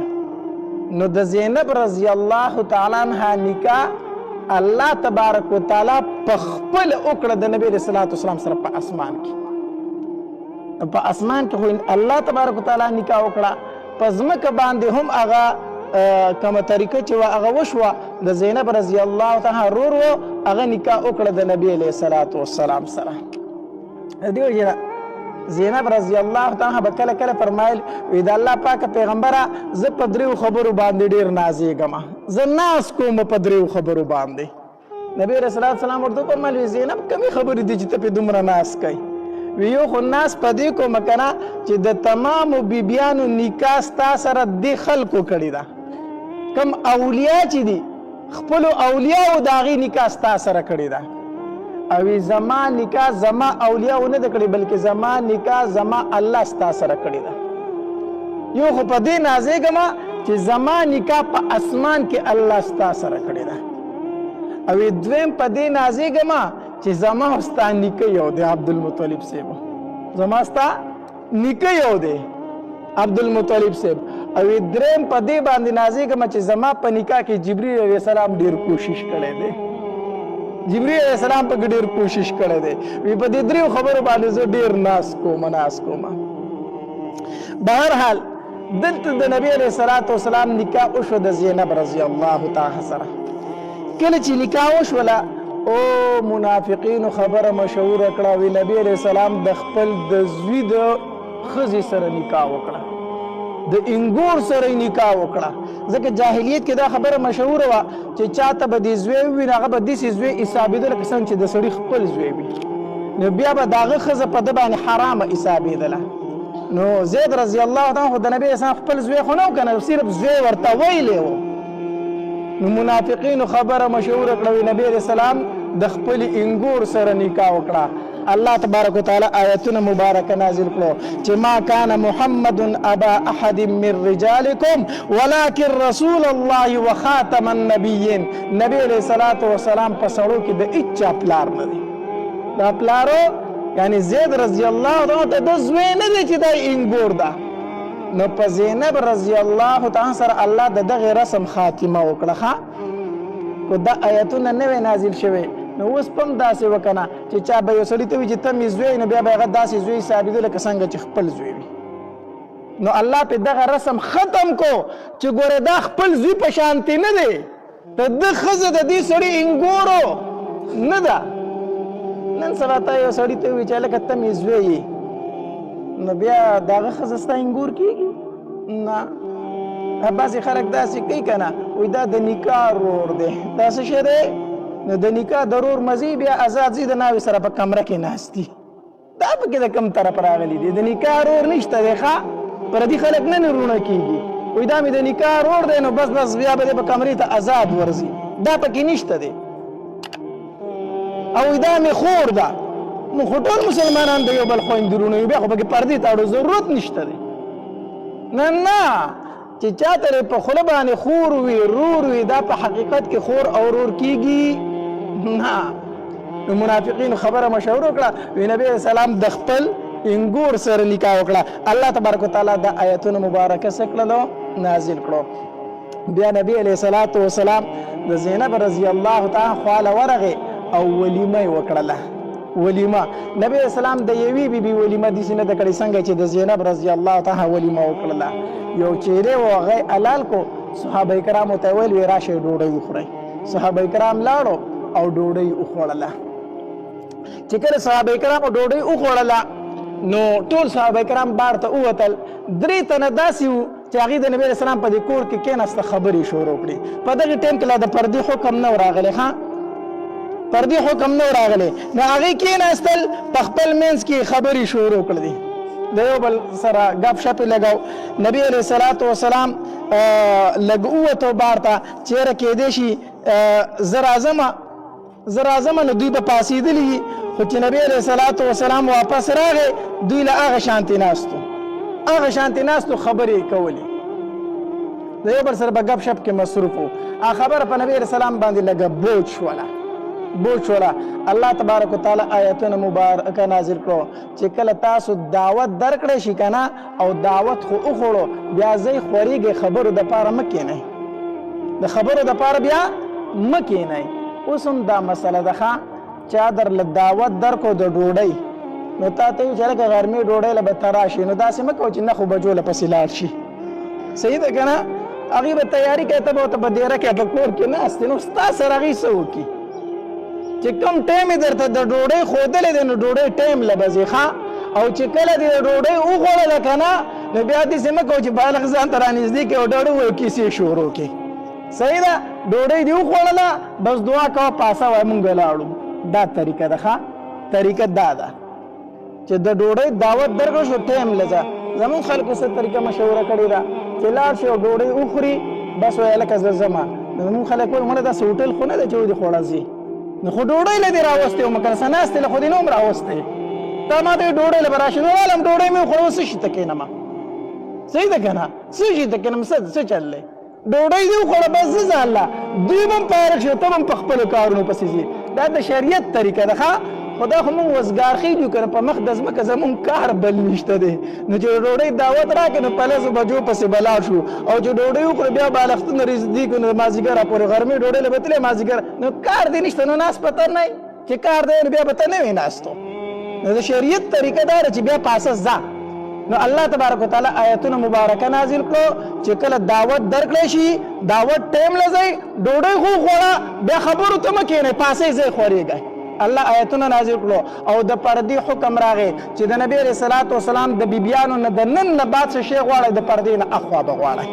نو د زینب رضی الله تعالی عنها نکاح الله تبارک وتعالی په خپل وکړه د نبي علیه الصلاة وسلام سره په اسمان کې. په اسمان کې خو الله تبارک وتعالی نکاح وکړه، په ځمکه باندې هم هغه کومه طریقه چې وه هغه وشوه. د زینب رضی الله تعالی ورور و هغه نکاح وکړه د نبی علیه الصلاۃ والسلام سره. دیو جنا زینب رضی الله تعالی به کله کله فرمایل وی د الله پاک پیغمبره زه په دریو خبرو باندې ډیر نازېږم، زه ناز کوم په دریو خبرو باندې. نبی علیه الصلاۃ والسلام ورته فرمایل وی زینب کمی خبرې دي چې ته په دومره ناز کوي؟ وی یو خو ناز په دې کوم کنه چې د تمامو بیبیانو نکاح ستا سره د خلکو کړي ده، کم اولیاء چې دي خپلو اولیاءو د هغې نکاح ستا سره کړي ده. او زما نکاح زما اولیاء نه ده کړي بلکې زما نکاح زما الله ستا سره کړي ده. یو خو په دې نازېږم چې زما نکاح په اسمان کې الله ستا سره کړي ده، او دویم په دې نازېږم چې زما او ستا نیکه یو دی عبدالمطلب صاحب، زما ستا نیکه یو دی عبدالمطلب صاحب. او دریم په دې باندې نازېږم چې زما په نکاح کې جبرئیل علیه السلام ډېر کوشش کړی دی، جبرئیل علیه السلام په ډېر کوشش کړی دی. وی په دې دریو خبرو باندې زه ډېر ناز کوم. بهرحال دلته د نبی علیه الصلاۃ والسلام نکاح وشو د زینب رضی الله تعالی سره. کله چې نکاح وشوله او منافقینو خبره مشهوره کړه، وی نبی علیه السلام د خپل د زوی د ښځې سره نکاح وکړه، د انګور سره نکاح وکړه. ځکه جاهلیت کې دا خبره مشهوره وه چې چاته به د زوی وي نو هغه به داسې زوی حسابېده لکه څنګه چې د سړي خپل زوی وي، نو بیا به د هغه ښځه په ده باندې حرامه حسابېدله. نو زید رضی الله عنه خو د نبي اسلام خپل زوی خو نه و که نه، صرف زوی ورته ویلی و. نو منافقینو خبره مشهوره کړه، نبی علیه السلام د خپل انګور سره نکاح وکړه. الله تبارک وتعالی آیتونه مبارکه نازل کړو چې ما کان محمد ابا احد من رجالکم ولکن رسول الله وخاتم النبیین. نبی علیه الصلاۃ والسلام په سړو کې د هیچا پلار نه دی، دا پلارو یعنی زید رضی الله عنه ته د زوی نه دی چې دا انګور ده. نو په زینب رضی الله تعالی سره الله د دغه رسم خاتمه وکړه. کو دا آیتونه نوې نازل شوي، نو اوس پم داسې وکنه چې چا به یو سړي ته وي چې ته مې زوی، نو بیا به هغه داسې زوی ثابتو لکه څنګه چې خپل زوی وي. نو الله په دغه رسم ختم کو چې ګوره دا خپل زوی په شانتي نه دی، د ده ښځه د دې سړي انګورو نه ده. نن سبا ته یو سړي ته وي چې هلکه ته مې زوی یې، نو بیا د هغه ښځه ستا انګور کېږي؟ نه. بعضې خلک داسې کوي که نه، وایي دا د نکاح رور دی، دا څه شی دی؟ نو د نکاح د رور مزې بیا ازاد زی د ناوې سره په کمره کې ناست دي. دا پکې د کوم طرف راغلی دی؟ د نکاح رور نشته دی. ښه پردي خلک نه رونه کېږي، وایي دا مې د نکاح رور دی، نو بس بیا به دی په کمرې ته ازاد ورځي. دا پکې نشته دی. او دا مې خور ده، نو خو ټول مسلمانان د یو بل خویندې رونه وي، بیا خو پکې پردې تاړو ضرورت نشته دی. نه چې چاته په خوله باندې خور وي رور وي، دا په حقیقت کې خور او رور کېږي نه. نو منافقینو خبره مشهوره کړه، وی نبی علیه السلام د خپل انګور سره نکاح وکړه. الله تبارک وتعالی د آیتونو مبارکه څه کړلو؟ نازل کړو. بیا نبی علیه الصلاۃ والسلام د زینب رضی الله تعالی خواله ورغې او ولیمه یې وکړله. ولیمه نبی اسلام د یوې بیبي ولیمه داسې نه ده کړې څنګه چې د زینب رضی الله تعالی ولیمه وکړله. یو چیرې و هغه حلال کو، صحابه کرامو ته ویل وی راشئ ډوډۍ وخورئ. صحابه کرام لاړو او ډوډۍ وخوړله. چې کله صحابه کرامو ډوډۍ وخوړله نو ټول صحابه کرام بار ته ووتل. 3 تنه داسې وو چې هغې د نبي اسلام په دې کور کې کېناسته، خبرې شروع کړې. په دغه ټایم کې لا د پردې حکم نه و راغلی، ښه پردې حکم نه و راغلی، نو هغې کېناستل په خپل منځ کې خبرې شروع کړې، د یو بل سره ګپ شپ لګاو. نبی علیه الصلاۃ والسلام لږ ووتو بار ته، چېرې کېدی شي زه راځمه نو دوی به پاسېدلي وي، خو چې نبی علیه الصلاۃ والسلام واپس راغی دوی له هغه شانتې ناستو خبرې کولې، د یو بل سره به ګپ شپ کې مصروف وو. هغه خبره په نبی علیه السلام باندې لږه بوج شوله. الله تبارک وتعالی آیتونه مبارکه نازل کړو چې کله تاسو دعوت درکړی شي که نه، او دعوت خو وخوړو بیا ځئ خورېږئ، خبرو دپاره مه کښېنئ، د خبرو دپاره بیا مه کښېنئ. اوس هم دا مسله ده، ښه چا درله دعوت درکړو د ډوډۍ، نو تا ته وي چې هلکه غرمې ډوډۍ له به ته راشي، نو داسې مه کوه چې نښو بجو له پسې لاړ شي. صحیح ده که نه؟ هغې به تیاري کوي، ته به ورته په دیره کې په کور کې ناست یې، نو ستا سره هغې څه وکړي؟ چې کوم ټایم یې درته د ډوډۍ ښودلی دی نو ډوډۍ ټایم له به ځې ښه او چې کله دې د ډوډۍ وخوړله که نه نو بیا داسې مه کوه چې بالغ ځان ته رانږدې کړې او ډوډۍ وایي کیسې شروع کړې صحیح ده ډوډۍ دې وخوړله بس دعا کوه پاسه وایه مونږ لاړو دا طریقه ده ښه طریقه دا ده چې د ډوډۍ دعوت درکړه شو ټایم له ځه زمونږ خلکو څه طریقه مشوره کړې ده چې لاړ شي او ډوډۍ وخوري بس وایه لکه زه ځمه زمونږ خلک وایي مړه داسې هوټل خو نه ده چې ودې خوړه ځي نو خو ډوډۍ له دې راوستې ومه که نه څه ناستې له خو دې نه هم راوستې تا ما ته ډوډۍ له به راشي نو والم ډوډۍ مې وخوړه څه شي ته کښېنمه صحیح ده که نه څه شي ته کښېنم څه چل دی ډوډۍ دې وخوړه بس زه ځه الله دوی به هم فارغ شي ته به هم په خپلو کارونو پسې ځي دا د شریعت طریقه ده ښه خو دا خو مونږ وزګار خېږو که نه په مخ د ځمکه زمونږ کار بل نشته دی نو چې ډوډۍ دعوت راکړې نو په لسو بجو پسې به لاړ شو او چې ډوډۍ وخورو بیا بالښتونه رېږدي کړو نو مازدیګره پورې غرمې ډوډۍ له به تلې مازدیګر نو کار دې نشته نو ناست په ته نه چې کار دی نو بیا به ته نه وې ناستو نو د شریعت طریقه دا ده چې بیا پاسه ځه نو الله تبارک وتعالی آیتونه مبارکه نازل کړو چې کله دعوت درکړی شي دعوت ټایم له ځئ ډوډۍ خو خوړه بیا خبرو ته مه کښېنئ پاسې ځئ خورېږئ الله آیتونه نازل کړو او د پردې حکم راغی چې د نبی علیه صلات وسلام د بیبیانو نه د نن نه بعد څه شی غواړئ د پردې نه اخوا به غواړئ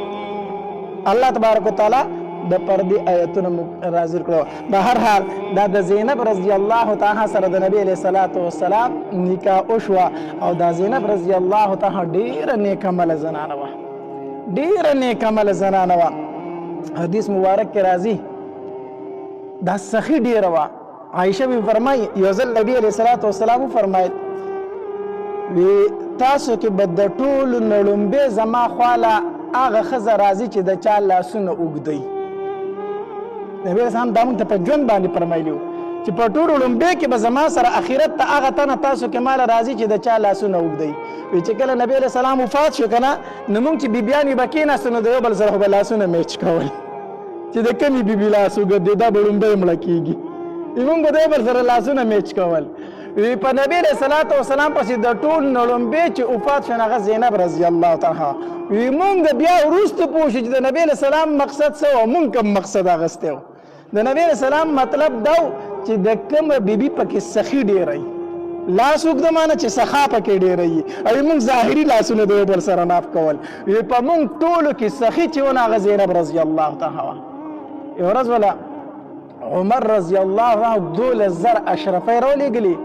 الله تبارک وتعالی د پردې آیتونه نازل کړو به هر حال دا د زینب رضی الله تعالی سره د نبی علیه صلات وسلام نکاح وشوه او دا زینب رضی الله تعالی ډېره نیک عمله زنانه وه ډېره نیک عمله زنانه وه حدیث مبارک کې راځي دا سخي ډېره وه عائشہ بھی فرمائی یو ځل نبی علیہ الصلوۃ والسلام فرمایل وی تاسو کې بد ټول نړمبه زما خواله هغه خزه راځي چې د چا لاسونه اوږدي نبی رسول الله دامن ته په ژوند باندې فرمایلیو چې په ټول نړمبه کې به زما سره اخرت ته هغه تنه تاسو کې مال راځي چې د چا لاسونه اوږدي وی چې کله نبی علیہ السلام وفات شو کنه نو موږ چې بیبیانی بکینه سن د یو بل سره په لاسونه میچ کول چې د کمی بیبی لاس اوږد دا بړمبه مړ کیږي ایمون به دی بل سره لاسونه میچ کول په نبی علیه صلات وسلام پسې د ټول نړمبې چې وفات شو هغه زینب رضی الله تعالی وی مونږ بیا وروسته پوه شو چې د نبی علیه السلام مقصد څه و مونږ کوم مقصد اخیستی و د نبی علیه السلام مطلب دا و چې د کومه بیبي پکې سخي ډېری لاس اوږده مانه چې سخا پکې ډېره وي او مونږ ظاهري لاسونه د یو بل سره ناف کول وی په مونږ ټولو کې سخي چې ونه هغه زینب رضی الله تعالی یو ورځ ولا عمر رضی الله عنه 2000 اشرفی راولېږلي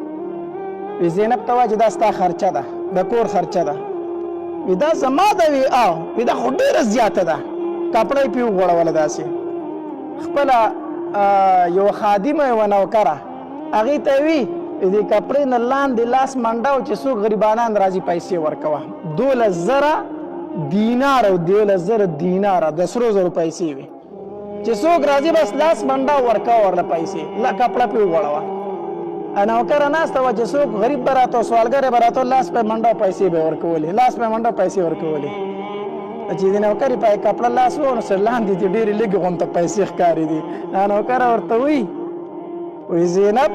وی زینب ته وایه چې دا ستا خرچه ده د کور خرچه ده وی دا زما ده وی او وی دا خو ډېره زیاته ده کپړه یې پې وغوړوله داسې خپله یو خادمه یوه نوکره هغې ته وي دې کپړې نه لاندې لاس منډه و چې څوک غریبانان راځي پیسې ورکوه 12000 دینار او 12000 دیناره د سرو زرو پیسې وي چې څوک راځي بس لاس منډه ورکوه ورله پیسې کپړه پې وغوړوه نوکره ناسته وه چې څوک غریب به راته سوالګر به راته لاس پې منډه پیسې به ورکولې لاس پې منډه پیسې ورکولې چې د نوکرې پای کپړه لاس و نو سر لاندې دې ډېرې لږې غونته پیسې ښکاري دي نوکره ورته وی زینب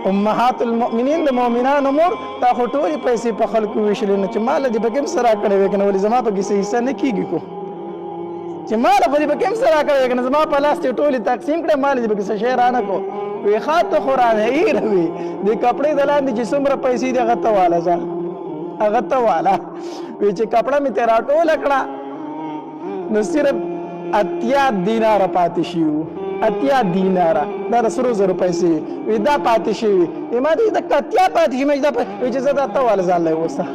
امهات المؤمنین د مؤمنانو مور تا خو ټولې پیسې په خلکو ویشلې نو چې ماله دې پکې هم څه راکړی وی که نه ولې زما پکې څه حصه نه کېږي کو چې ماله خو دې پکې هم څه راکړی وی که نه زما په لاس دې ټولې تقسیم کړې ماله دې پکې څه شی رانه کو وی ښه ته خو رانه هېره وي دې کپړې د لاندې چې څومره پیسې دي هغه ته واله ځه هغه ته واله وی چې کپړه مې ترې راټوله کړه نو صرف 80 دیناره پاتې شي وو 80 دیناره دا د سرو زرو پیسې وي دا پاتې شوي ما دې د 80 پاتې شي دا چې زه دا ته واله ځان لی اوسه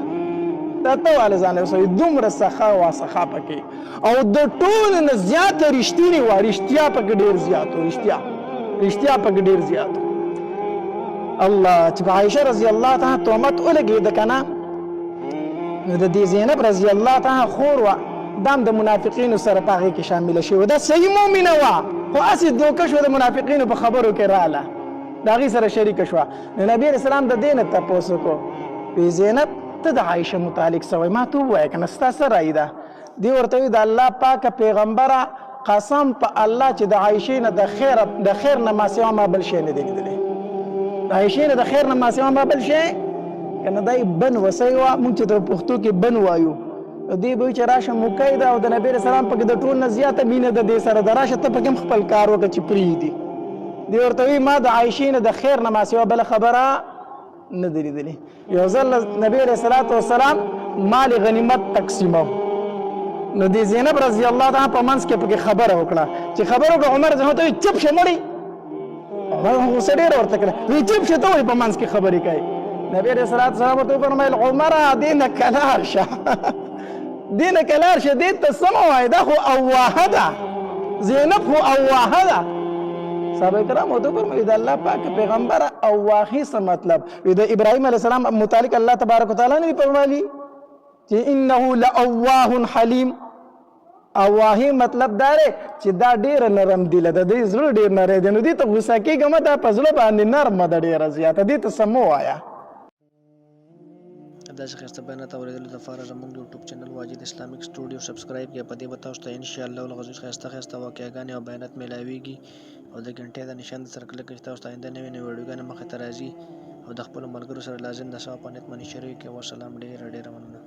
دا ته واله ځان لی اوسه دومره سخا وه سخا پکې او د ټولو نه زیاته رښتینې وه رښتیا پکې ډېر زیات و رښتیا پکې ډېر زیات و الله چې په عایشه رضی الله تعالی تهمت ولګېده که نه نو د دې زینب رضی الله تعالی خور وه دا هم د منافقینو سره په هغې کې شامله شوې وه دا صحیح مؤمنه وه خو هسې دوکه شوه د منافقینو په خبرو کې راله د هغې سره شریکه شوه نو نبي علیه السلام د دې نه تپوس وکړو وی زینب ته د عایشه متعلق څه وایې ما ته ووایه که نه ستا څه رایې ده دې ورته وي د الله پاکه پیغمبره قسم په الله چې د عایشې نه د خیر نه ما سوا ما بل شی نه دی لیدلی د عایشې نه د خیر نه ما سوا ما بل شی که نه دی بن وسی وه مونږ چې د پښتو کې بن وایو دی به چې راشه موکی ده او د نبي علیه السلام پکې د ټول نه زیاته مینه ده دې سره د راشه ته پکې هم خپل کار وکړه چې پرېږدي دی ورته وایي ما د عایشې نه د خیر نه ما سوا بله خبره نه ده لیدلې. یو ځل نبي علیه الصلاة وسلام مال غنیمت تقسیمو، نو د زینب رضی الله تعالی په منځ کې پکې خبره وکړه چې خبره وکړه عمر رضی الله ته چپ شه مړی، عمر غوسه ډېره ورته کړه وایي چپ شه ته ولې په منځ کې خبرې کوي. نبی علیه الصلاة وسلام ورته وفرمیل عمره دې نه کلار شه دې نه کلار شه، دې ته څه مه وایې، دا خو اواهه ده، زینب خو اواهه ده. صحابه کرام ورته وفرمیل د الله پاک پیغمبره اواهي څه مطلب؟ وایي د ابراهیم علیه السلام متعلق الله تبارک وتعالی نه فرمایلي چې انه لأواه حلیم. اواهي مطلب دا دی چې دا ډېره نرم دله ده، دې زړه ډېر نری دی، نو دې ته غوسه کېږه مه، دا په زړه باندې نرمه ده ډېره زیاته، دې ته څه مه وایه. داسې ښایسته بیانات اورېدلو دپاره زموږ یوټیوب چینل واجد اسلامیک سټوډیو سبسکرایب کړئ. په دې به تاسو ته انشاءالله العزیز ښایسته واقعګانې او بیانات میلاویږي، او د غنټې د نشان سره کلک کړئ چې تاسو ته آینده نوې ویډیوګانې مخې ته راځي، او د خپلو ملګرو سره لازم د ثواب په نیت باندې شریک کړئ. والسلام، ډېره مننه.